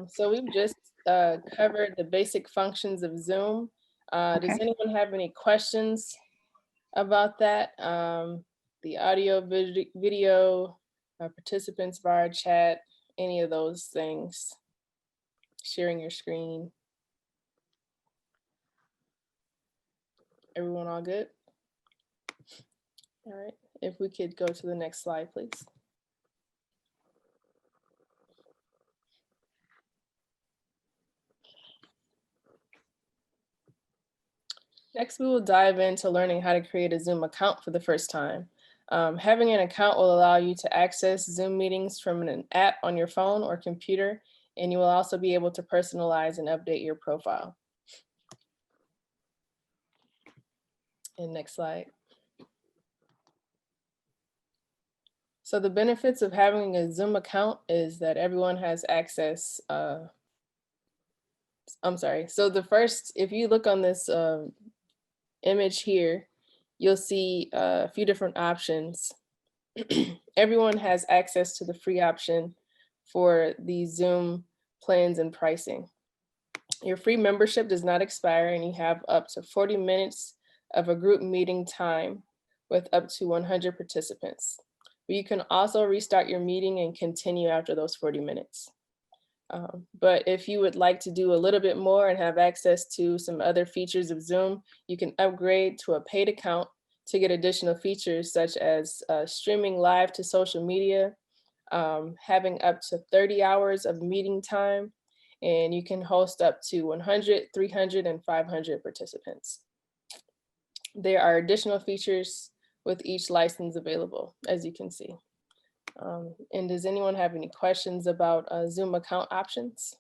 Speaker 1: So we've just covered the basic functions of Zoom. Does
Speaker 5: Okay.
Speaker 1: anyone have any questions about that? The audio, video, participants bar, chat, any of those things, sharing your screen. Everyone all good? All right, if we could go to the next slide, please. Next, we will dive into learning how to create a Zoom account for the first time. Having an account will allow you to access Zoom meetings from an app on your phone or computer, and you will also be able to personalize and update your profile. And next slide. So the benefits of having a Zoom account is that everyone has access. I'm sorry. So the first, if you look on this image here, you'll see a few different options. Everyone has access to the free option for the Zoom plans and pricing. Your free membership does not expire and you have up to 40 minutes of a group meeting time with up to 100 participants. But you can also restart your meeting and continue after those 40 minutes. But if you would like to do a little bit more and have access to some other features of Zoom, you can upgrade to a paid account to get additional features such as streaming live to social media, having up to 30 hours of meeting time, and you can host up to 100, 300, and 500 participants. There are additional features with each license available, as you can see. And does anyone have any questions about Zoom account options?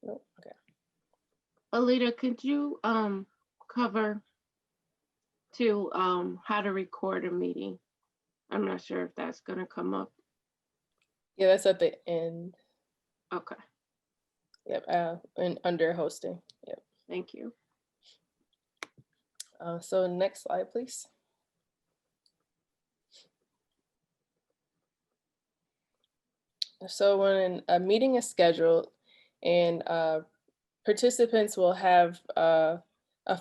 Speaker 1: No, okay.
Speaker 3: Alita, could you cover how to record a meeting? I'm not sure if that's gonna come up.
Speaker 1: Yeah, that's at the end.
Speaker 3: Okay,
Speaker 1: Yep, and under hosting. Yep.
Speaker 3: thank you.
Speaker 1: So next slide, please. So when a meeting is scheduled and participants will have a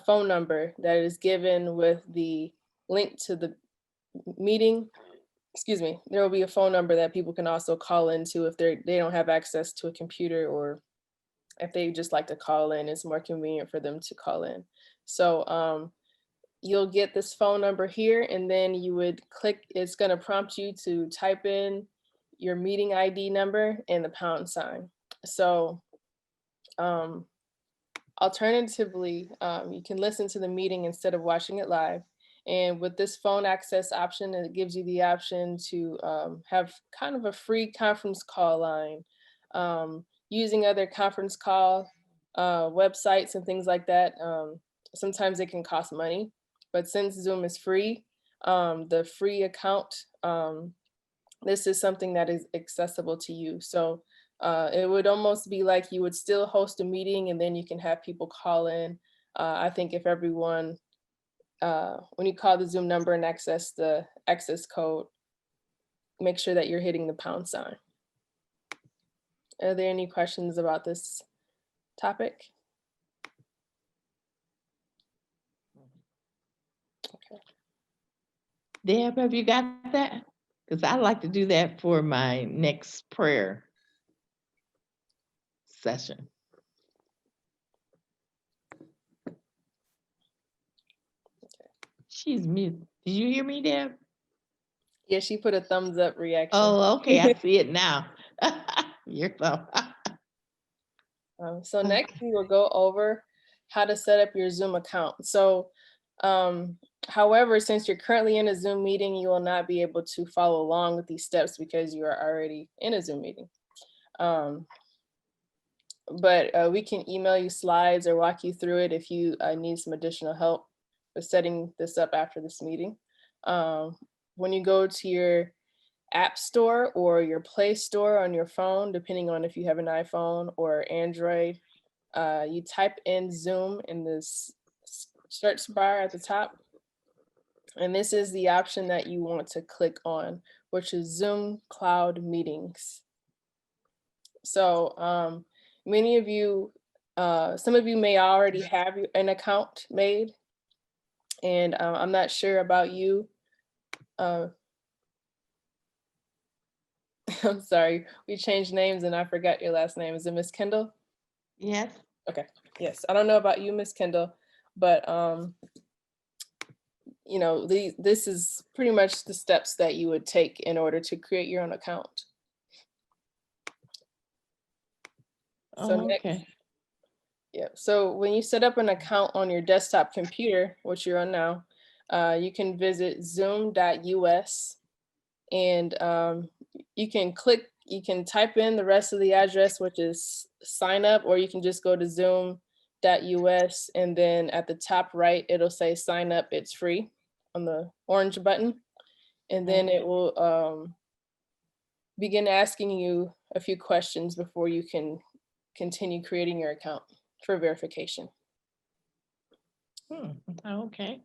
Speaker 1: phone number that is given with the link to the meeting. Excuse me, there will be a phone number that people can also call into if they don't have access to a computer, or if they just like to call in, it's more convenient for them to call in. So you'll get this phone number here, and then you would click, it's gonna prompt you to type in your meeting ID number and the pound sign. So alternatively, you can listen to the meeting instead of watching it live, And with this phone access option, it gives you the option to have kind of a free conference call line. Using other conference call websites and things like that, sometimes it can cost money, but since Zoom is free, the free account, this is something that is accessible to you. So it would almost be like you would still host a meeting and then you can have people call in. I think if everyone, when you call the Zoom number and access the access code, make sure that you're hitting the pound sign. Are there any questions about this topic?
Speaker 2: Deb, have you got that? Because I'd like to do that for my next prayer session. She's mute. Did you hear me, Deb?
Speaker 1: Yeah, she put a thumbs up reaction.
Speaker 2: Oh, okay, I see it now. Your thumb.
Speaker 1: So next we will go over how to set up your Zoom account. So however, since you're currently in a Zoom meeting, you will not be able to follow along with these steps because you are already in a Zoom meeting. But we can email you slides or walk you through it if you need some additional help with setting this up after this meeting. When you go to your App Store or your Play Store on your phone, depending on if you have an iPhone or Android, you type in Zoom in this search bar at the top. And this is the option that you want to click on, which is Zoom Cloud Meetings. So many of you, some of you may already have an account made, and I'm not sure about you. I'm sorry, we changed names and I forgot your last name. Is it Miss Kendall?
Speaker 2: Yes.
Speaker 1: Okay, yes. I don't know about you, Miss Kendall, but you know, this is pretty much the steps that you would take in order to create your own account. So
Speaker 2: Oh,
Speaker 1: next,
Speaker 2: okay.
Speaker 1: yeah. So when you set up an account on your desktop computer, which you're on now, you can visit zoom.us and you can type in the rest of the address, which is sign up, or you can just go to zoom.us and then at the top right, it'll say sign up, it's free on the orange button. And then it will begin asking you a few questions before you can continue creating your account for verification.
Speaker 2: Okay.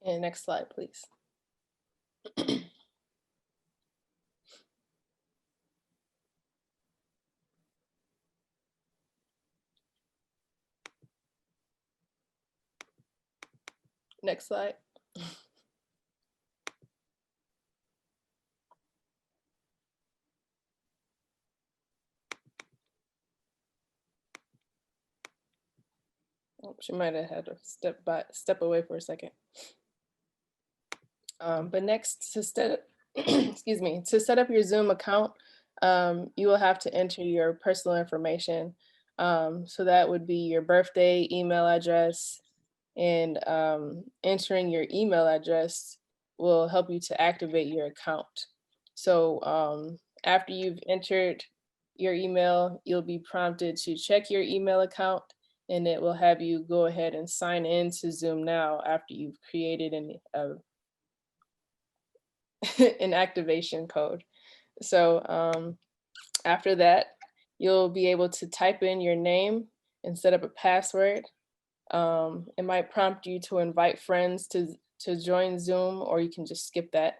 Speaker 1: And next slide, please. Next slide. Oh, she might have had to step away for a second. But next, excuse me, to set up your Zoom account, you will have to enter your personal information. So that would be your birthday, email address, and entering your email address will help you to activate your account. So after you've entered your email, you'll be prompted to check your email account, and it will have you go ahead and sign in to Zoom now after you've created an activation code. So after that, you'll be able to type in your name and set up a password. It might prompt you to invite friends to join Zoom, or you can just skip that.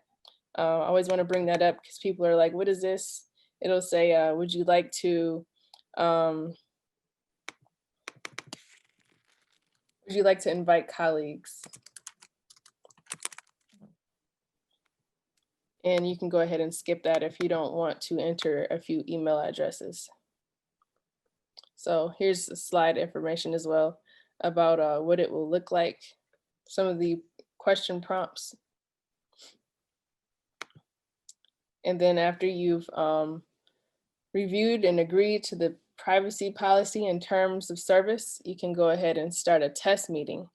Speaker 1: I always want to bring that up because people are like, what is this? It'll say, would you like to invite colleagues? And you can go ahead and skip that if you don't want to enter a few email addresses. So here's the slide information as well about what it will look like, some of the question prompts. And then after you've reviewed and agreed to the privacy policy and terms of service, you can go ahead and start a test meeting.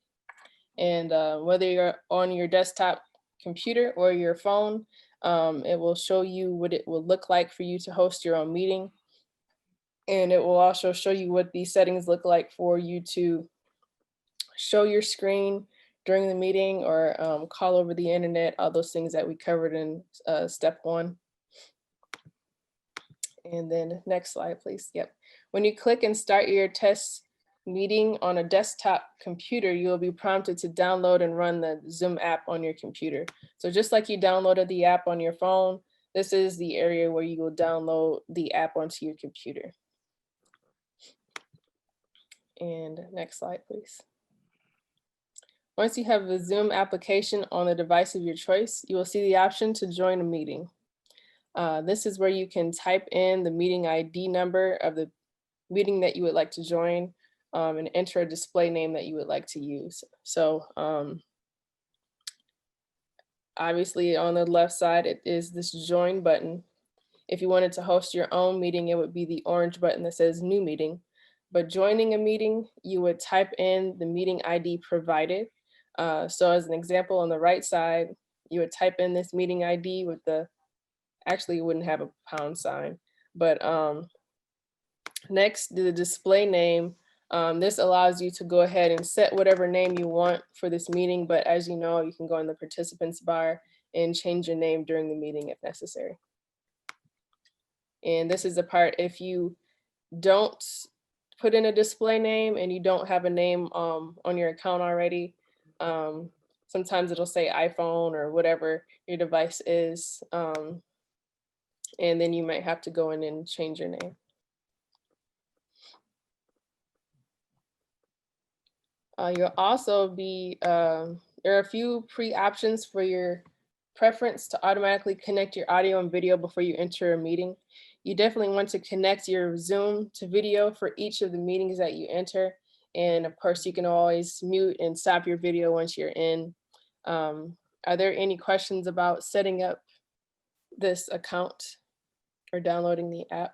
Speaker 1: And whether you're on your desktop computer or your phone, it will show you what it will look like for you to host your own meeting. And it will also show you what these settings look like for you to show your screen during the meeting or call over the internet, all those things that we covered in step 1. And then next slide, please. Yep. When you click and start your test meeting on a desktop computer, you will be prompted to download and run the Zoom app on your computer. So just like you downloaded the app on your phone, this is the area where you will download the app onto your computer. And next slide, please. Once you have the Zoom application on the device of your choice, you will see the option to join a meeting. This is where you can type in the meeting ID number of the meeting that you would like to join and enter a display name that you would like to use. So obviously on the left side, it is this join button. If you wanted to host your own meeting, it would be the orange button that says new meeting. But joining a meeting, you would type in the meeting ID provided. So as an example, on the right side, you would type in this meeting ID with the, actually it wouldn't have a pound sign, but next to the display name, this allows you to go ahead and set whatever name you want for this meeting. But as you know, you can go in the participants bar and change your name during the meeting if necessary. And this is the part, if you don't put in a display name and you don't have a name on your account already, sometimes it'll say iPhone or whatever your device is. And then you might have to go in and change your name. You'll also be, there are a few pre-options for your preference to automatically connect your audio and video before you enter a meeting. You definitely want to connect your Zoom to video for each of the meetings that you enter. And of course, you can always mute and stop your video once you're in. Are there any questions about setting up this account or downloading the app?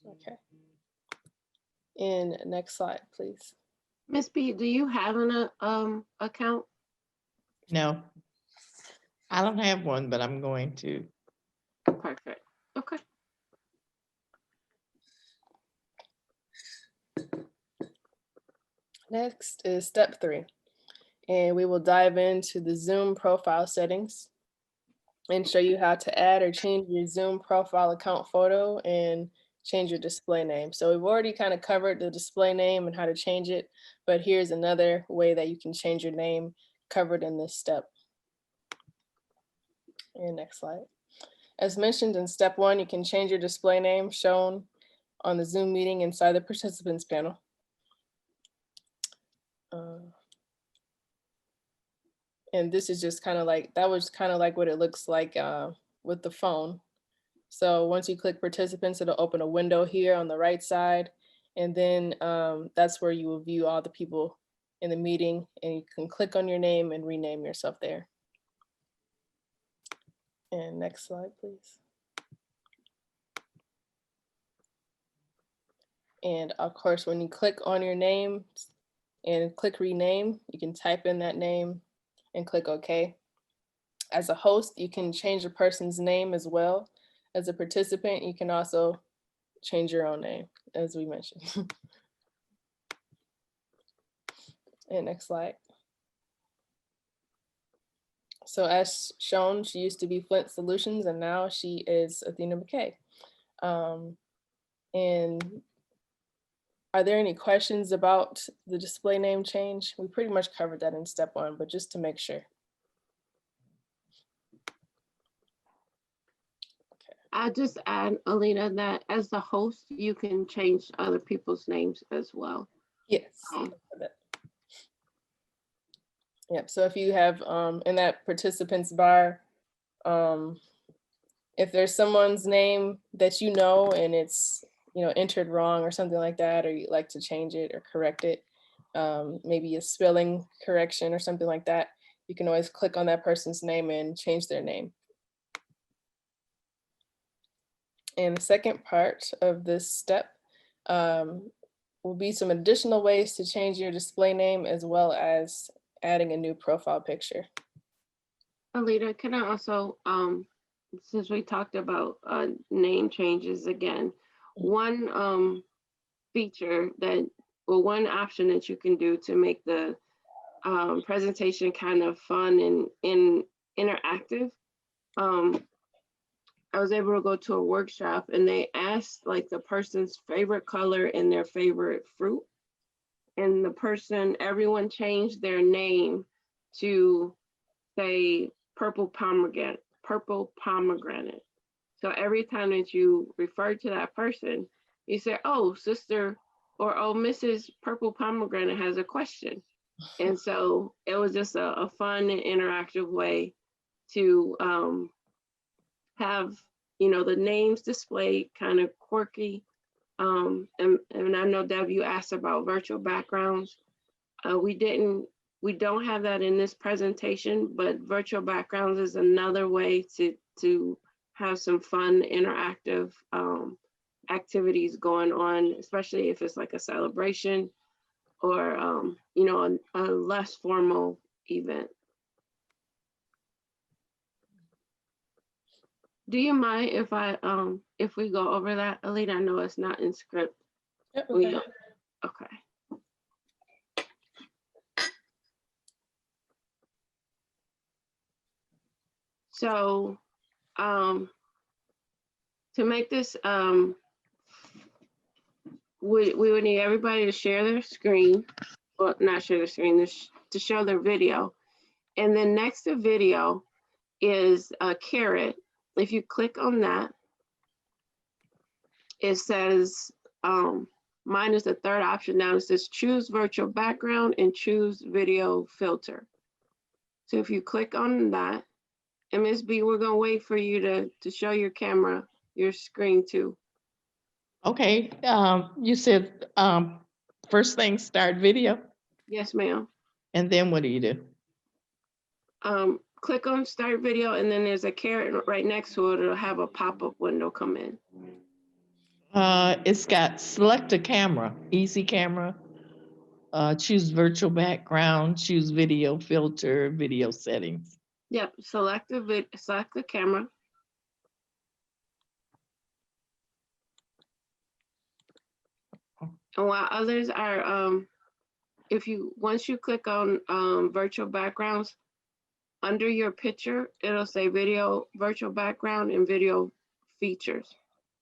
Speaker 1: Okay. And next slide, please.
Speaker 3: Miss B, do you have an account?
Speaker 2: No, I don't have one, but I'm going to.
Speaker 3: Perfect. Okay.
Speaker 1: Next is step 3. And we will dive into the Zoom profile settings and show you how to add or change your Zoom profile account photo and change your display name. So we've already kind of covered the display name and how to change it, but here's another way that you can change your name covered in this step. And next slide. As mentioned in step 1, you can change your display name shown on the Zoom meeting inside the participants panel. And this is just kind of like, that was kind of like what it looks like with the phone. So once you click participants, it'll open a window here on the right side. And then that's where you will view all the people in the meeting, and you can click on your name and rename yourself there. And next slide, please. And of course, when you click on your name and click rename, you can type in that name and click OK. As a host, you can change a person's name as well. As a participant, you can also change your own name, as we mentioned. And next slide. So as shown, she used to be Flint Solutions, and now she is Athena McKay. And are there any questions about the display name change? We pretty much covered that in step 1, but just to make sure.
Speaker 3: I just add, Alina, that as the host, you can change other people's names as well.
Speaker 1: Yes. Yep. So if you have in that participants bar, if there's someone's name that you know and it's entered wrong or something like that, or you'd like to change it or correct it, maybe a spelling correction or something like that, you can always click on that person's name and change their name. And the second part of this step Will be some additional ways to change your display name as well as adding a new profile picture.
Speaker 3: Alita, can I also, since we talked about name changes again, one feature that, or one option that you can do to make the presentation kind of fun and interactive. I was able to go to a workshop and they asked like the person's favorite color and their favorite fruit. And the person, everyone changed their name to say purple pomegranate. So every time that you refer to that person, you say, oh, sister, or oh, Mrs. Purple Pomegranate has a question. And so it was just a fun and interactive way to have, you know, the names displayed kind of quirky. And I know, Deb, you asked about virtual backgrounds. We don't have that in this presentation, but virtual backgrounds is another way to have some fun, interactive activities going on, especially if it's like a celebration or, you know, a less formal event. Do you mind if we go over that, Alita? I know it's not in script.
Speaker 1: Yep,
Speaker 3: We,
Speaker 1: okay.
Speaker 3: okay. So, to make this, we would need everybody to share their screen, well, not share their screen, to show their video. And then next to video is a caret. If you click on that, it says, mine is the third option down. It says choose virtual background and choose video filter. So if you click on that, and Ms. B, we're gonna wait for you to show your camera, your screen too.
Speaker 2: Okay, you said first thing, start video,
Speaker 3: Yes, ma'am.
Speaker 2: and then what do you do?
Speaker 3: Click on start video and then there's a caret right next to it. It'll have a pop-up window come in.
Speaker 2: It's got select a camera, easy camera, choose virtual background, choose video filter, video settings.
Speaker 3: Yep, select the camera. And while others are, once you click on virtual backgrounds, under your picture, it'll say video, virtual background and video features.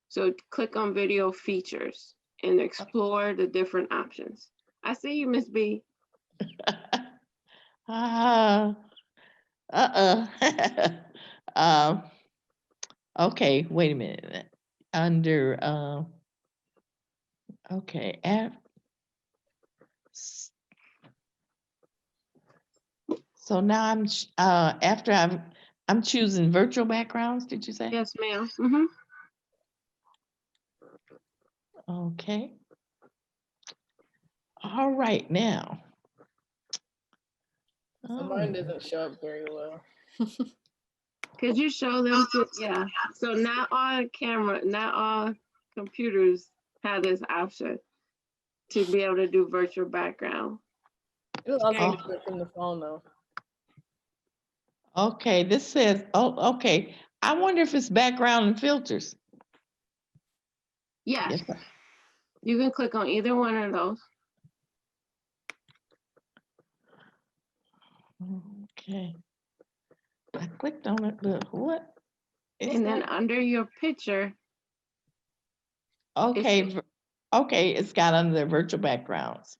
Speaker 3: So click on video features and explore the different options. I see you, Miss B.
Speaker 2: Okay, wait a minute. Under, okay, so now after I'm choosing virtual backgrounds, did you say?
Speaker 3: Yes, ma'am. Mm-hmm.
Speaker 2: Okay. All right, now.
Speaker 1: So mine doesn't show up very well.
Speaker 3: Could you show them to, yeah. So not all computers have this option to be able to do virtual background.
Speaker 1: It'll also do it from the phone though.
Speaker 2: Okay, this says, oh, okay. I wonder if it's background and filters.
Speaker 3: Yes,
Speaker 2: Yes.
Speaker 3: you can click on either one of those.
Speaker 2: Okay. I clicked on it, but what? is
Speaker 3: And then
Speaker 2: that?
Speaker 3: under your picture,
Speaker 2: Okay, okay, it's got under the virtual backgrounds.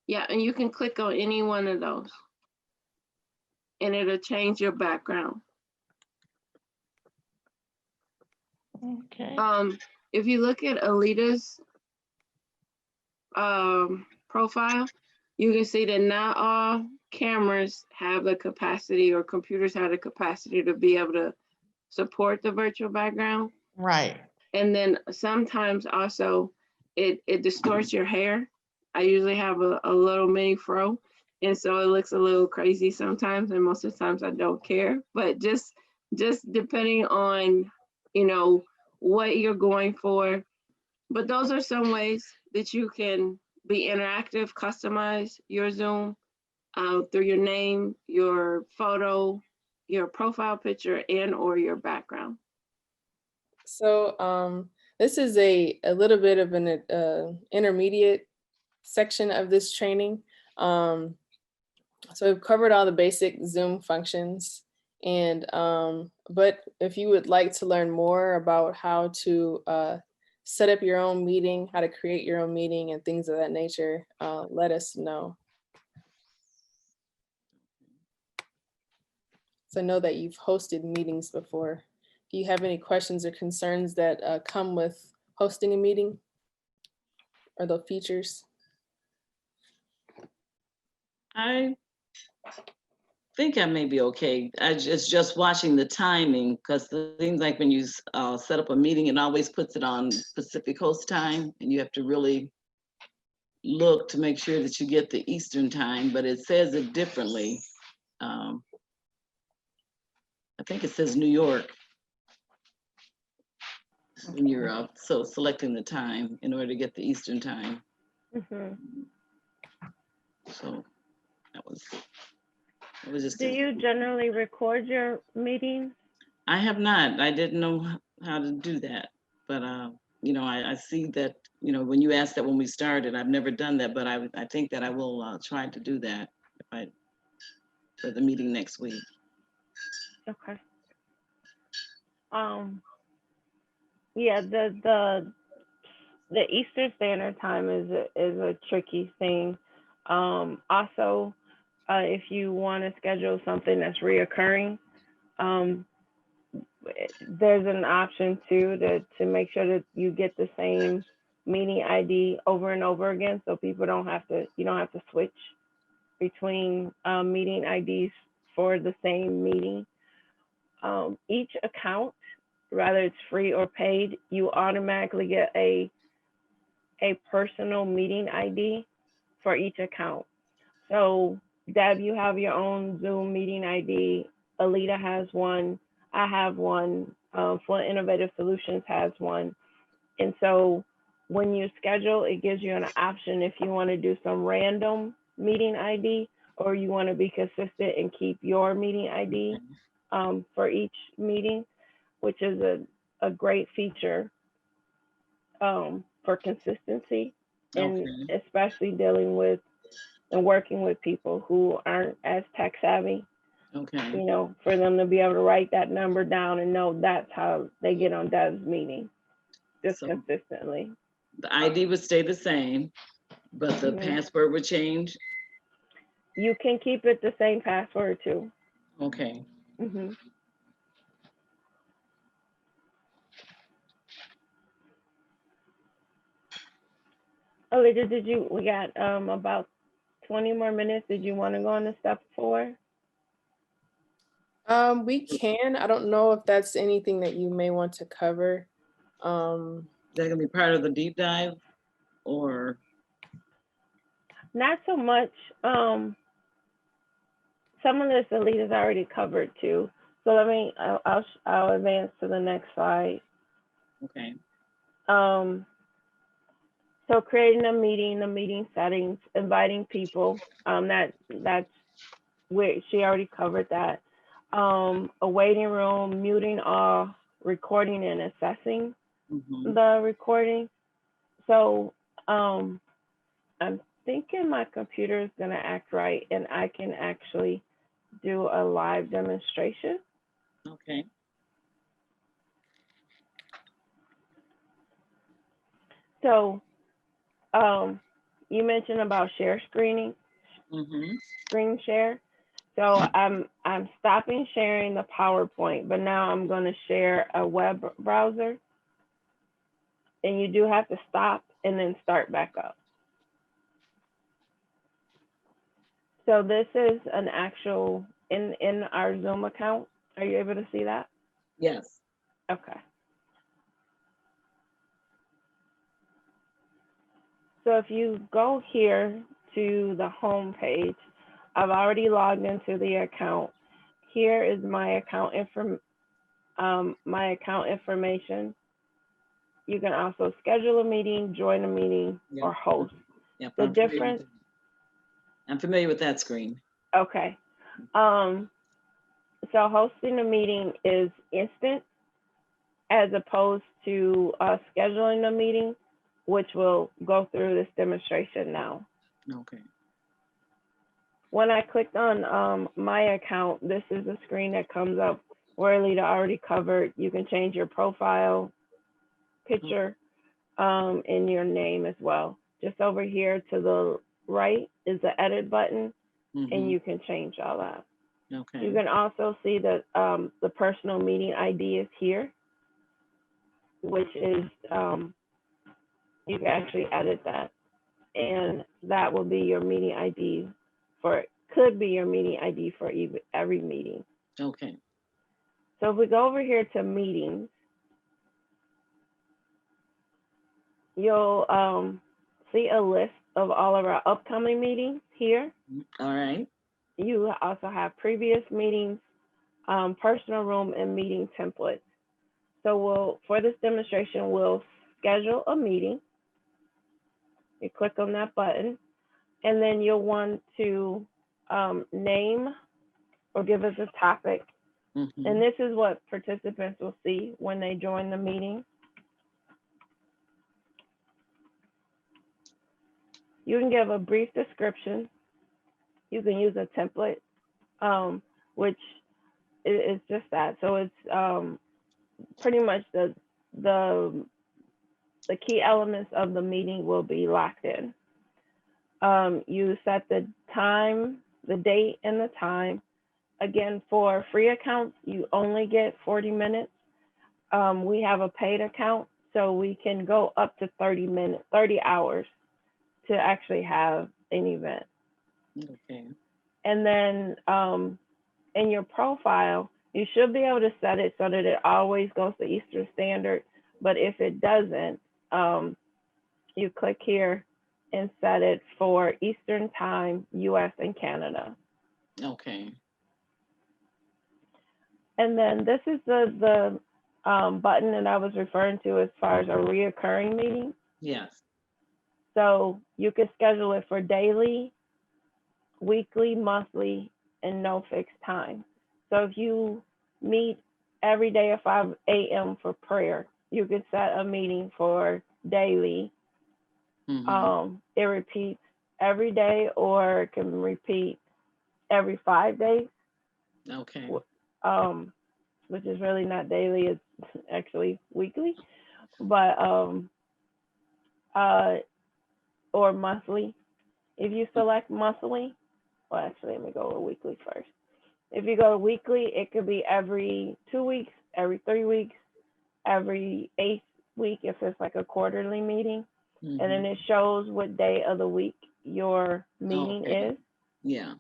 Speaker 3: yeah, and you can click on any one of those. And it'll change your background.
Speaker 2: Okay.
Speaker 3: If you look at Alita's profile, you can see that not all cameras have the capacity or computers have the capacity to be able to support the virtual background.
Speaker 2: Right.
Speaker 3: And then sometimes also it distorts your hair. I usually have a little mini fro. And so it looks a little crazy sometimes, and most of the times I don't care. But just depending on, you know, what you're going for. But those are some ways that you can be interactive, customize your Zoom through your name, your photo, your profile picture, and or your background.
Speaker 1: So this is a little bit of an intermediate section of this training. So we've covered all the basic Zoom functions, and but if you would like to learn more about how to set up your own meeting, how to create your own meeting, and things of that nature, let us know. So I know that you've hosted meetings before. Do you have any questions or concerns that come with hosting a meeting or the features?
Speaker 4: I think I may be okay. It's just watching the timing, because the things like when you set up a meeting, it always puts it on Pacific Coast time, and you have to really look to make sure that you get the Eastern time, but it says it differently. I think it says New York when you're so selecting the time in order to get the Eastern time.
Speaker 6: Mhm.
Speaker 4: So that was just.
Speaker 6: Do you generally record your meetings?
Speaker 4: I have not. I didn't know how to do that, but you know, I see that, you know, when you asked that when we started, I've never done that, but I think that I will try to do that for the meeting next week.
Speaker 6: Okay. Yeah, the Eastern Standard Time is a tricky thing. Also, if you want to schedule something that's reoccurring, there's an option too to make sure that you get the same meeting ID over and over again, so people you don't have to switch between meeting IDs for the same meeting. Each account, whether it's free or paid, you automatically get a personal meeting ID for each account. So Deb, you have your own Zoom meeting ID. Alita has one. I have one. Flint Innovative Solutions has one. And so when you schedule, it gives you an option if you want to do some random meeting ID, or you want to be consistent and keep your meeting ID for each meeting, which is a great feature for consistency, and especially dealing with and working with people who aren't as tech savvy.
Speaker 4: Okay.
Speaker 6: You know, for them to be able to write that number down and know that's how they get on Deb's meeting, just
Speaker 4: So
Speaker 6: consistently.
Speaker 4: the ID would stay the same, but the password would change.
Speaker 6: You can keep it the same password too.
Speaker 4: Okay.
Speaker 6: Mm-hmm. Olivia, we got about 20 more minutes. Did you want to go on to step 4?
Speaker 1: We can. I don't know if that's anything that you may want to cover.
Speaker 4: Is that gonna be part of the deep dive, or?
Speaker 6: Not so much. Some of this Alita's already covered too. So I'll advance to the next slide.
Speaker 4: Okay.
Speaker 6: So creating a meeting, the meeting settings, inviting people. That's where she already covered that. A waiting room, muting all, recording and assessing the recording. So I'm thinking my computer is gonna act right and I can actually do a live demonstration.
Speaker 4: Okay.
Speaker 6: So you mentioned about share screening, screen share. So I'm stopping sharing the PowerPoint, but now I'm going to share a web browser. And you do have to stop and then start back up. So this is an actual in our Zoom account. Are you able to see that?
Speaker 4: Yes.
Speaker 6: Okay. So if you go here to the home page, I've already logged into the account. Here is my account information. You can also schedule a meeting, join a meeting,
Speaker 4: Yeah.
Speaker 6: or host.
Speaker 4: Yep,
Speaker 6: The
Speaker 4: I'm familiar with
Speaker 6: difference,
Speaker 4: that. I'm familiar with that screen.
Speaker 6: okay. So hosting a meeting is instant as opposed to scheduling a meeting, which we'll go through this demonstration now.
Speaker 4: Okay.
Speaker 6: When I clicked on my account, this is the screen that comes up where Alita already covered. You can change your profile picture and your name as well. Just over here to the right is the edit button, and
Speaker 4: Mhm.
Speaker 6: you can change all that.
Speaker 4: Okay.
Speaker 6: You can also see that the personal meeting ID is here, which is, you can actually edit that. And that will be your meeting ID could be your meeting ID for every meeting.
Speaker 4: Okay.
Speaker 6: So if we go over here to meetings, you'll see a list of all of our upcoming meetings here.
Speaker 4: All right.
Speaker 6: You also have previous meetings, personal room, and meeting templates. So for this demonstration, we'll schedule a meeting. You click on that button, and then you'll want to name or give us a topic.
Speaker 4: Mhm.
Speaker 6: And this is what participants will see when they join the meeting. You can give a brief description. You can use a template, which is just that. So it's pretty much the key elements of the meeting will be locked in. You set the time, the date, and the time. Again, for free accounts, you only get 40 minutes. We have a paid account, so we can go up to 30 hours to actually have an event.
Speaker 4: Okay.
Speaker 6: And then in your profile, you should be able to set it so that it always goes to Eastern Standard. But if it doesn't, you click here and set it for Eastern Time, US and Canada.
Speaker 4: Okay.
Speaker 6: And then this is the button that I was referring to as far as a reoccurring meeting.
Speaker 4: Yes.
Speaker 6: So you can schedule it for daily, weekly, monthly, and no fixed time. So if you meet every day at 5 a.m. for prayer, you can set a meeting for daily.
Speaker 4: Mhm.
Speaker 6: It repeats every day, or it can repeat every 5 days,
Speaker 4: Okay.
Speaker 6: which is really not daily, it's actually weekly, but or monthly. If you select monthly, well, actually, let me go with weekly first. If you go to weekly, it could be every 2 weeks, every 3 weeks, every 8th week if it's like a quarterly meeting. And then
Speaker 4: Mhm.
Speaker 6: it shows what day of the week your meeting
Speaker 4: Okay.
Speaker 6: is.
Speaker 4: Yeah.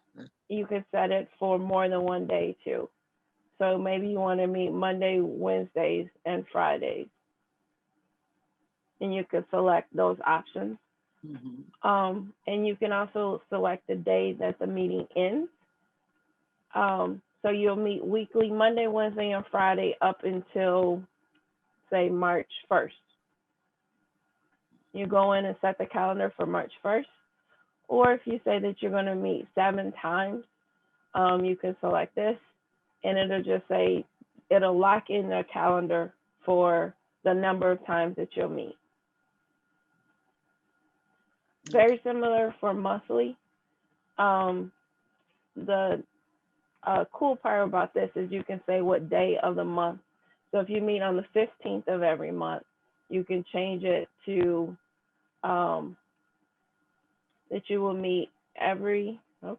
Speaker 6: You could set it for more than one day too. So maybe you want to meet Monday, Wednesdays, and Fridays. And you could select those options.
Speaker 4: Mhm.
Speaker 6: And you can also select the day that the meeting ends. So you'll meet weekly, Monday, Wednesday, and Friday up until, say, March 1st. You go in and set the calendar for March 1st. Or if you say that you're going to meet 7 times, you can select this, and it'll just say, it'll lock in the calendar for the number of times that you'll meet. Very similar for monthly. The cool part about this is you can say what day of the month. So if you meet on the 15th of every month, you can change it to that you will meet every on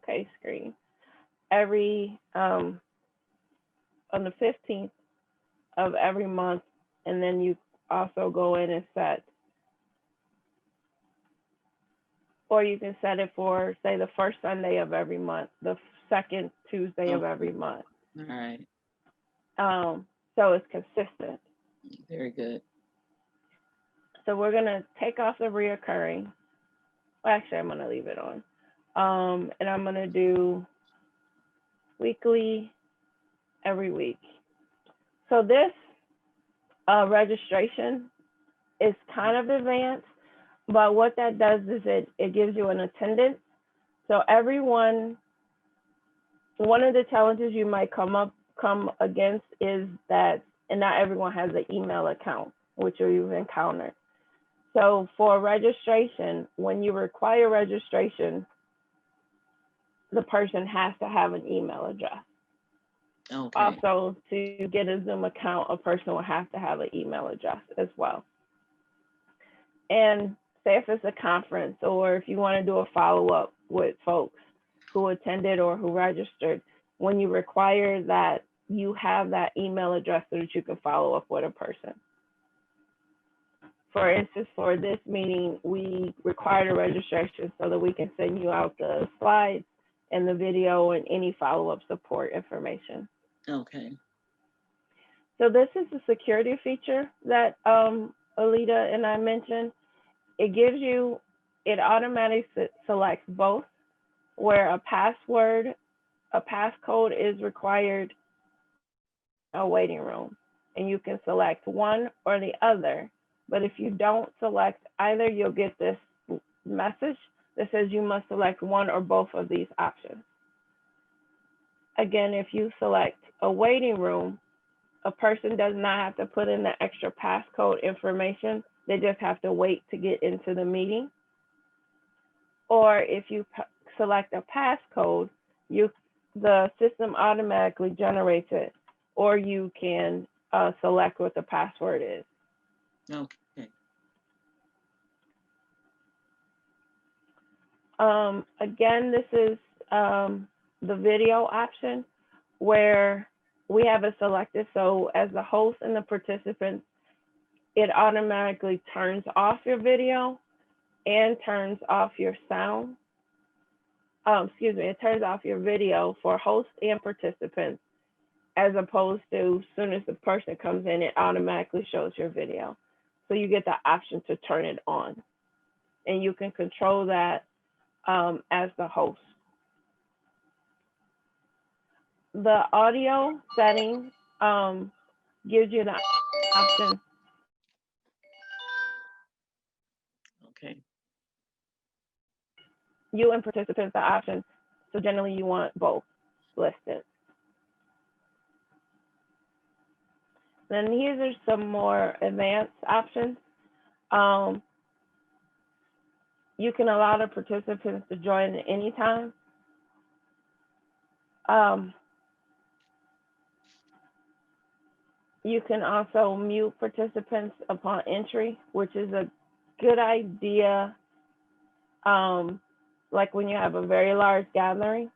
Speaker 6: the 15th of every month, and then you also go in and set, or you can set it for, say, the first Sunday of every month, the second Tuesday of every month.
Speaker 4: All right.
Speaker 6: So it's consistent.
Speaker 4: Very good.
Speaker 6: So we're gonna take off the reoccurring. Well, actually, I'm gonna leave it on, and I'm gonna do weekly, every week. So this registration It's kind of advanced, but what that does is it gives you an attendance. So everyone, one of the challenges you might come against is that, and not everyone has an email account, which you've encountered. So for registration, when you require registration, the person has to have an email address.
Speaker 4: Okay.
Speaker 6: Also, to get a Zoom account, a person will have to have an email address as well. And say if it's a conference or if you want to do a follow-up with folks who attended or who registered, when you require that you have that email address so that you can follow up with a person. For instance, for this meeting, we required a registration so that we can send you out the slides and the video and any follow-up support information.
Speaker 4: Okay.
Speaker 6: So this is the security feature that Alita and I mentioned. It gives you, it automatically selects both where a passcode is required, a waiting room, and you can select one or the other. But if you don't select either, you'll get this message that says you must select one or both of these options. Again, if you select a waiting room, a person does not have to put in the extra passcode information. They just have to wait to get into the meeting. Or if you select a passcode, the system automatically generates it, or you can select what the password is.
Speaker 4: Okay.
Speaker 6: Again, this is the video option where we have it selected. So as the host and the participants, it automatically turns off your video and turns off your sound. It turns off your video for hosts and participants, as opposed to as soon as the person comes in, it automatically shows your video. So you get the option to turn it on, and you can control that as the host. The audio setting gives you the option.
Speaker 4: Okay.
Speaker 6: You and participants the option. So generally you want both listed. Then here are some more advanced options. You can allow the participants to join at any time. You can also mute participants upon entry, which is a good idea. Like when you have a very large gathering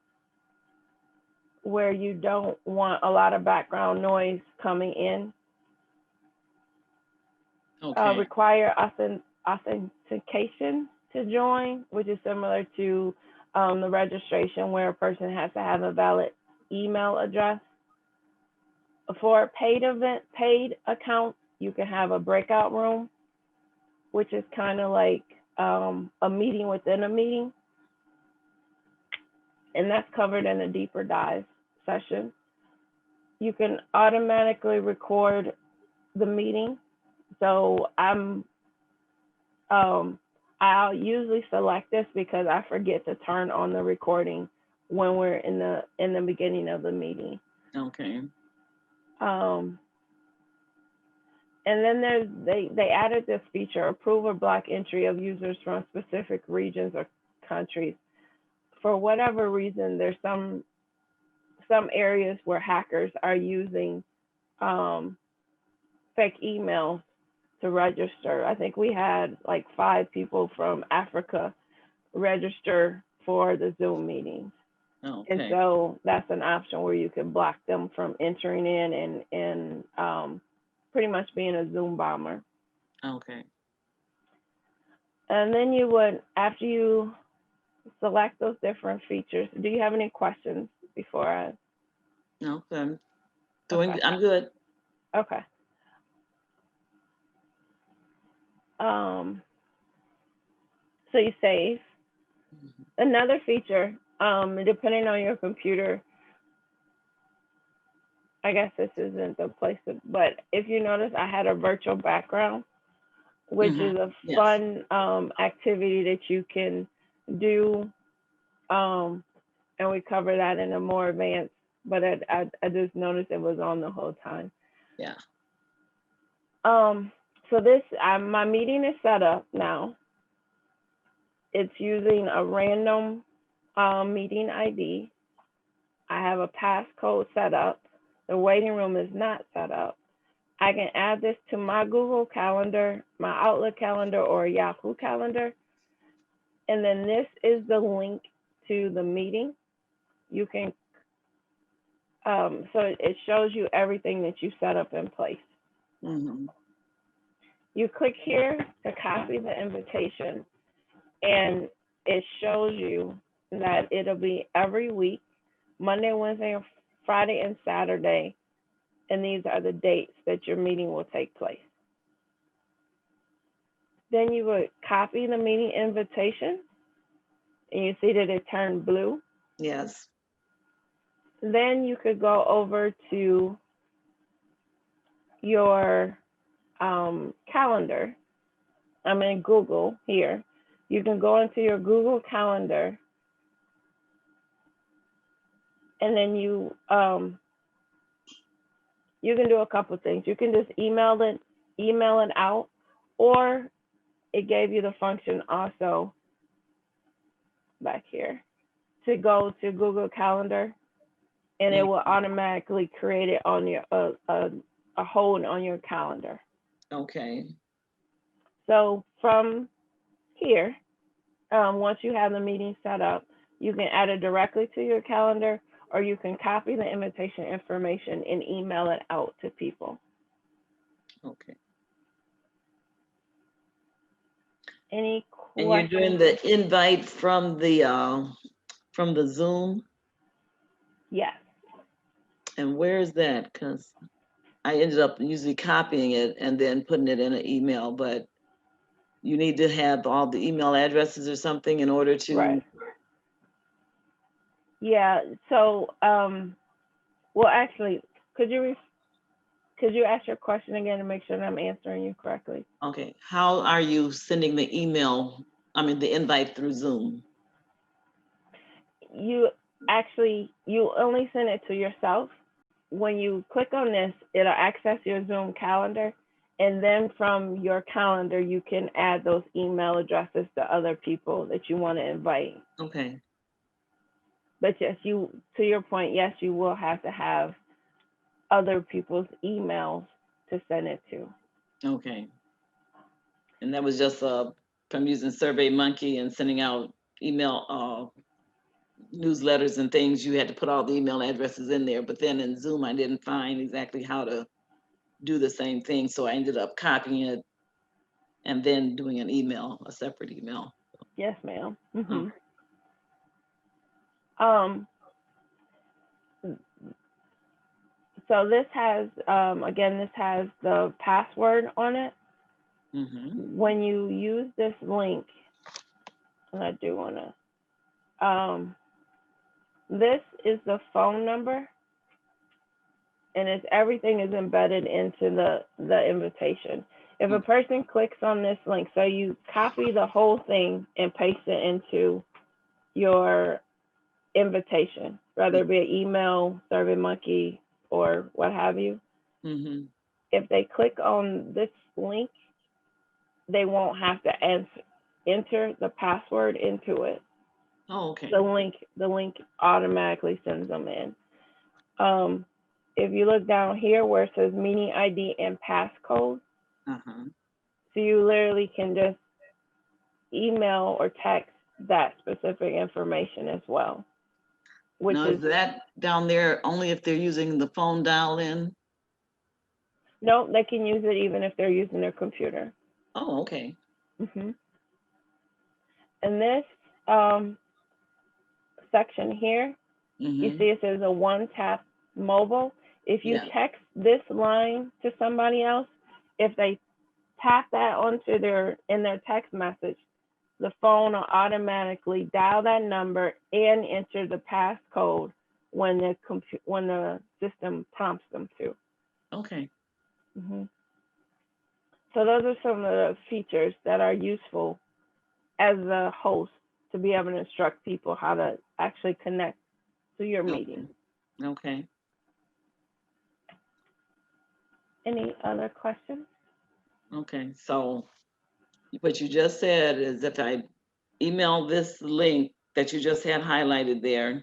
Speaker 6: where you don't want a lot of background noise coming in.
Speaker 4: Okay.
Speaker 6: Require authentication to join, which is similar to the registration where a person has to have a valid email address. For paid accounts, you can have a breakout room, which is kind of like a meeting within a meeting. And that's covered in a deeper dive session. You can automatically record the meeting. So I'll usually select this because I forget to turn on the recording when we're in the beginning of the meeting.
Speaker 4: Okay.
Speaker 6: And then they added this feature, approve or block entry of users from specific regions or countries. For whatever reason, there's some areas where hackers are using fake emails to register. I think we had like 5 people from Africa register for the Zoom meetings.
Speaker 4: Okay.
Speaker 6: And so that's an option where you can block them from entering in and pretty much being a Zoom bomber.
Speaker 4: Okay.
Speaker 6: And then you would, after you select those different features, do you have any questions before I?
Speaker 4: No, I'm
Speaker 6: Okay.
Speaker 4: I'm good.
Speaker 6: Okay. So you save. Another feature, depending on your computer, I guess this isn't the place to, but if you notice, I had a virtual background. which
Speaker 4: Mhm.
Speaker 6: is a
Speaker 4: Yes.
Speaker 6: fun activity that you can do. And we cover that in a more advanced, but I just noticed it was on the whole time.
Speaker 4: Yeah.
Speaker 6: So this, my meeting is set up now. It's using a random meeting ID. I have a passcode set up. The waiting room is not set up. I can add this to my Google Calendar, my Outlook calendar, or Yahoo calendar. And then this is the link to the meeting. You can, so it shows you everything that you set up in place.
Speaker 4: Mhm.
Speaker 6: You click here to copy the invitation, and it shows you that it'll be every week, Monday, Wednesday, Friday, and Saturday. And these are the dates that your meeting will take place. Then you would copy the meeting invitation, and you see that it turned blue.
Speaker 4: Yes.
Speaker 6: Then you could go over to your calendar. I'm in Google here. You can go into your Google Calendar, and then you can do a couple things. You can just email it out, or it gave you the function also back here to go to Google Calendar, and it will automatically create it on your a hold on your calendar.
Speaker 4: Okay.
Speaker 6: So from here, once you have the meeting set up, you can add it directly to your calendar, or you can copy the invitation information and email it out to people.
Speaker 4: Okay.
Speaker 6: Any
Speaker 4: And you're
Speaker 6: questions?
Speaker 4: doing the invite from the Zoom?
Speaker 6: Yes.
Speaker 4: And where is that? Because I ended up usually copying it and then putting it in an email, but you need to have all the email addresses or something in order to.
Speaker 6: Right. Yeah. So, well, actually, could you ask your question again to make sure that I'm answering you correctly?
Speaker 4: Okay. How are you sending the the invite through Zoom?
Speaker 6: You only send it to yourself. When you click on this, it'll access your Zoom calendar, and then from your calendar, you can add those email addresses to other people that you want to invite.
Speaker 4: Okay.
Speaker 6: But yes, to your point, yes, you will have to have other people's emails to send it to.
Speaker 4: Okay. And that was just from using SurveyMonkey and sending out email newsletters and things. You had to put all the email addresses in there, but then in Zoom, I didn't find exactly how to do the same thing. So I ended up copying it and then doing a separate email.
Speaker 6: Yes, ma'am. Mm-hmm.
Speaker 4: Okay.
Speaker 6: So this has, again, this has the password on it.
Speaker 4: Mm-hmm.
Speaker 6: When you use this link, and I do want to, this is the phone number, and everything is embedded into the invitation. If a person clicks on this link, so you copy the whole thing and paste it into your invitation, whether it be an email, SurveyMonkey, or what have you.
Speaker 4: Mm-hmm.
Speaker 6: If they click on this link, they won't have to enter the password into it.
Speaker 4: Oh, okay.
Speaker 6: The link automatically sends them in. If you look down here where it says meeting ID and passcode, so you literally can just email or text that specific information as well.
Speaker 4: Now, is that down there only if they're using the phone dial in?
Speaker 6: No, they can use it even if they're using their computer.
Speaker 4: Oh, okay.
Speaker 6: Mm-hmm. And this section here, you see it says a one-tap mobile. If you text this line to somebody else, if they tap that in their text message, the phone will automatically dial that number and enter the passcode when the system prompts them to.
Speaker 4: Okay.
Speaker 6: Mm-hmm. So those are some of the features that are useful as a host to be able to instruct people how to actually connect to your meeting.
Speaker 4: Okay.
Speaker 6: Any other questions?
Speaker 4: Okay, so what you just said is if I email this link that you just had highlighted there,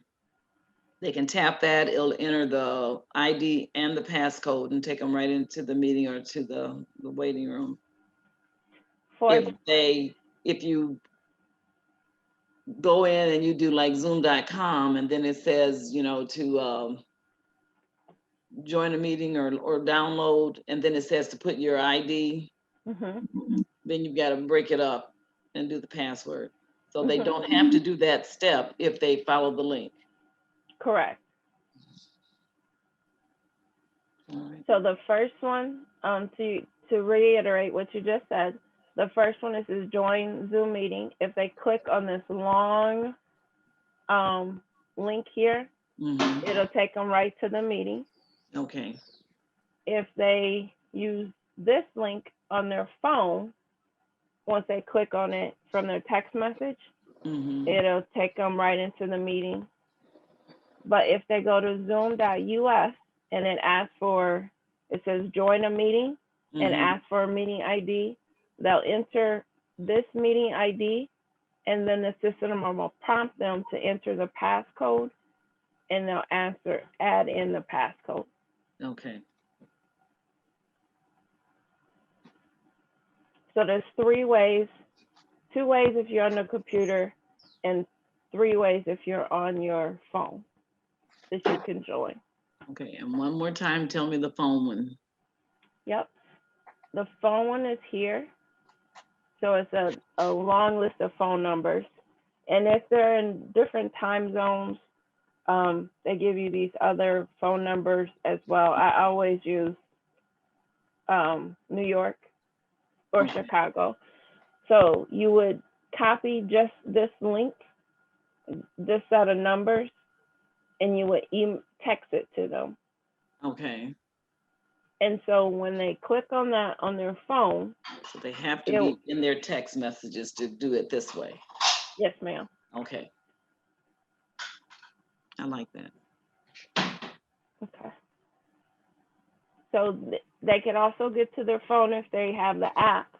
Speaker 4: they can tap that, it'll enter the ID and the passcode and take them right into the meeting or to the waiting room.
Speaker 6: For
Speaker 4: If you go in and you do like zoom.com and then it says, to join a meeting or download, and then it says to put your ID,
Speaker 6: Mhm.
Speaker 4: then you've got to break it up and do the password. So they
Speaker 6: Mhm.
Speaker 4: don't have to do that step if they follow the link.
Speaker 6: Correct.
Speaker 4: All right.
Speaker 6: So the first one, to reiterate what you just said, the first one is join Zoom meeting. If they click on this long link here,
Speaker 4: Mhm.
Speaker 6: it'll take them right to the meeting.
Speaker 4: Okay.
Speaker 6: If they use this link on their phone, once they click on it from their text message,
Speaker 4: Mhm.
Speaker 6: it'll take them right into the meeting. But if they go to zoom.us and it says join a meeting and
Speaker 4: Mhm.
Speaker 6: ask for a meeting ID, they'll enter this meeting ID and then the system will prompt them to enter the passcode and they'll add in the passcode.
Speaker 4: Okay.
Speaker 6: So there's 3 ways, 2 ways if you're on the computer and 3 ways if you're on your phone that you can join.
Speaker 4: Okay. And one more time, tell me the phone one.
Speaker 6: Yep. The phone one is here. So it's a long list of phone numbers. And if they're in different time zones, they give you these other phone numbers as well. I always use New York or
Speaker 4: Okay.
Speaker 6: Chicago. So you would copy just this link, this set of numbers, and you would text it to them.
Speaker 4: Okay.
Speaker 6: And so when they click on that on their phone,
Speaker 4: So they have to be in their text messages to do it this way.
Speaker 6: yes, ma'am.
Speaker 4: Okay. I like that.
Speaker 6: Okay. So they can also get to their phone if they have the app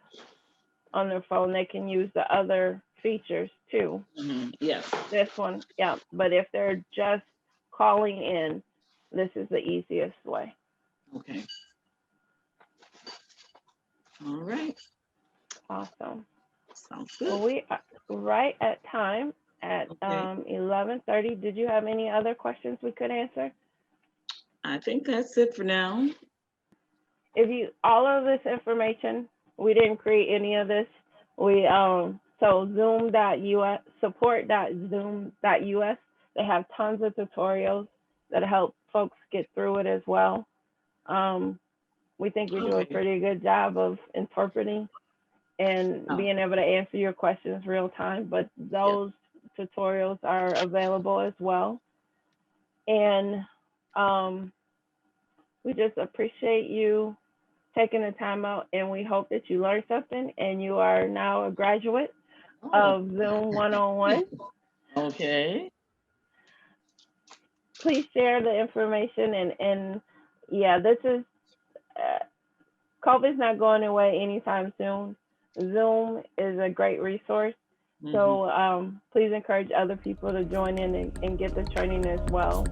Speaker 6: on their phone. They can use the other features too.
Speaker 4: Mhm. Yes.
Speaker 6: This one, yeah. But if they're just calling in, this is the easiest way.
Speaker 4: Okay. All right.
Speaker 6: Awesome.
Speaker 4: Sounds
Speaker 6: Well,
Speaker 4: good.
Speaker 6: we are right at time at
Speaker 4: Okay.
Speaker 6: 11:30. Did you have any other questions we could answer?
Speaker 4: I think that's it for now.
Speaker 6: All of this information, we didn't create any of this. So zoom.us, support.zoom.us, they have tons of tutorials that help folks get through it as well. We think we do a
Speaker 4: Okay.
Speaker 6: pretty good job of interpreting and
Speaker 4: Oh.
Speaker 6: being able to answer your questions real time, but those tutorials are available as well. And we just appreciate you taking the time out, and we hope that you learned something and you are now a graduate of Zoom 101.
Speaker 4: Okay.
Speaker 6: Please share the information and yeah, this is COVID's not going away anytime soon. Zoom is a great resource.
Speaker 4: Mhm.
Speaker 6: So please encourage other people to join in and get the training as well.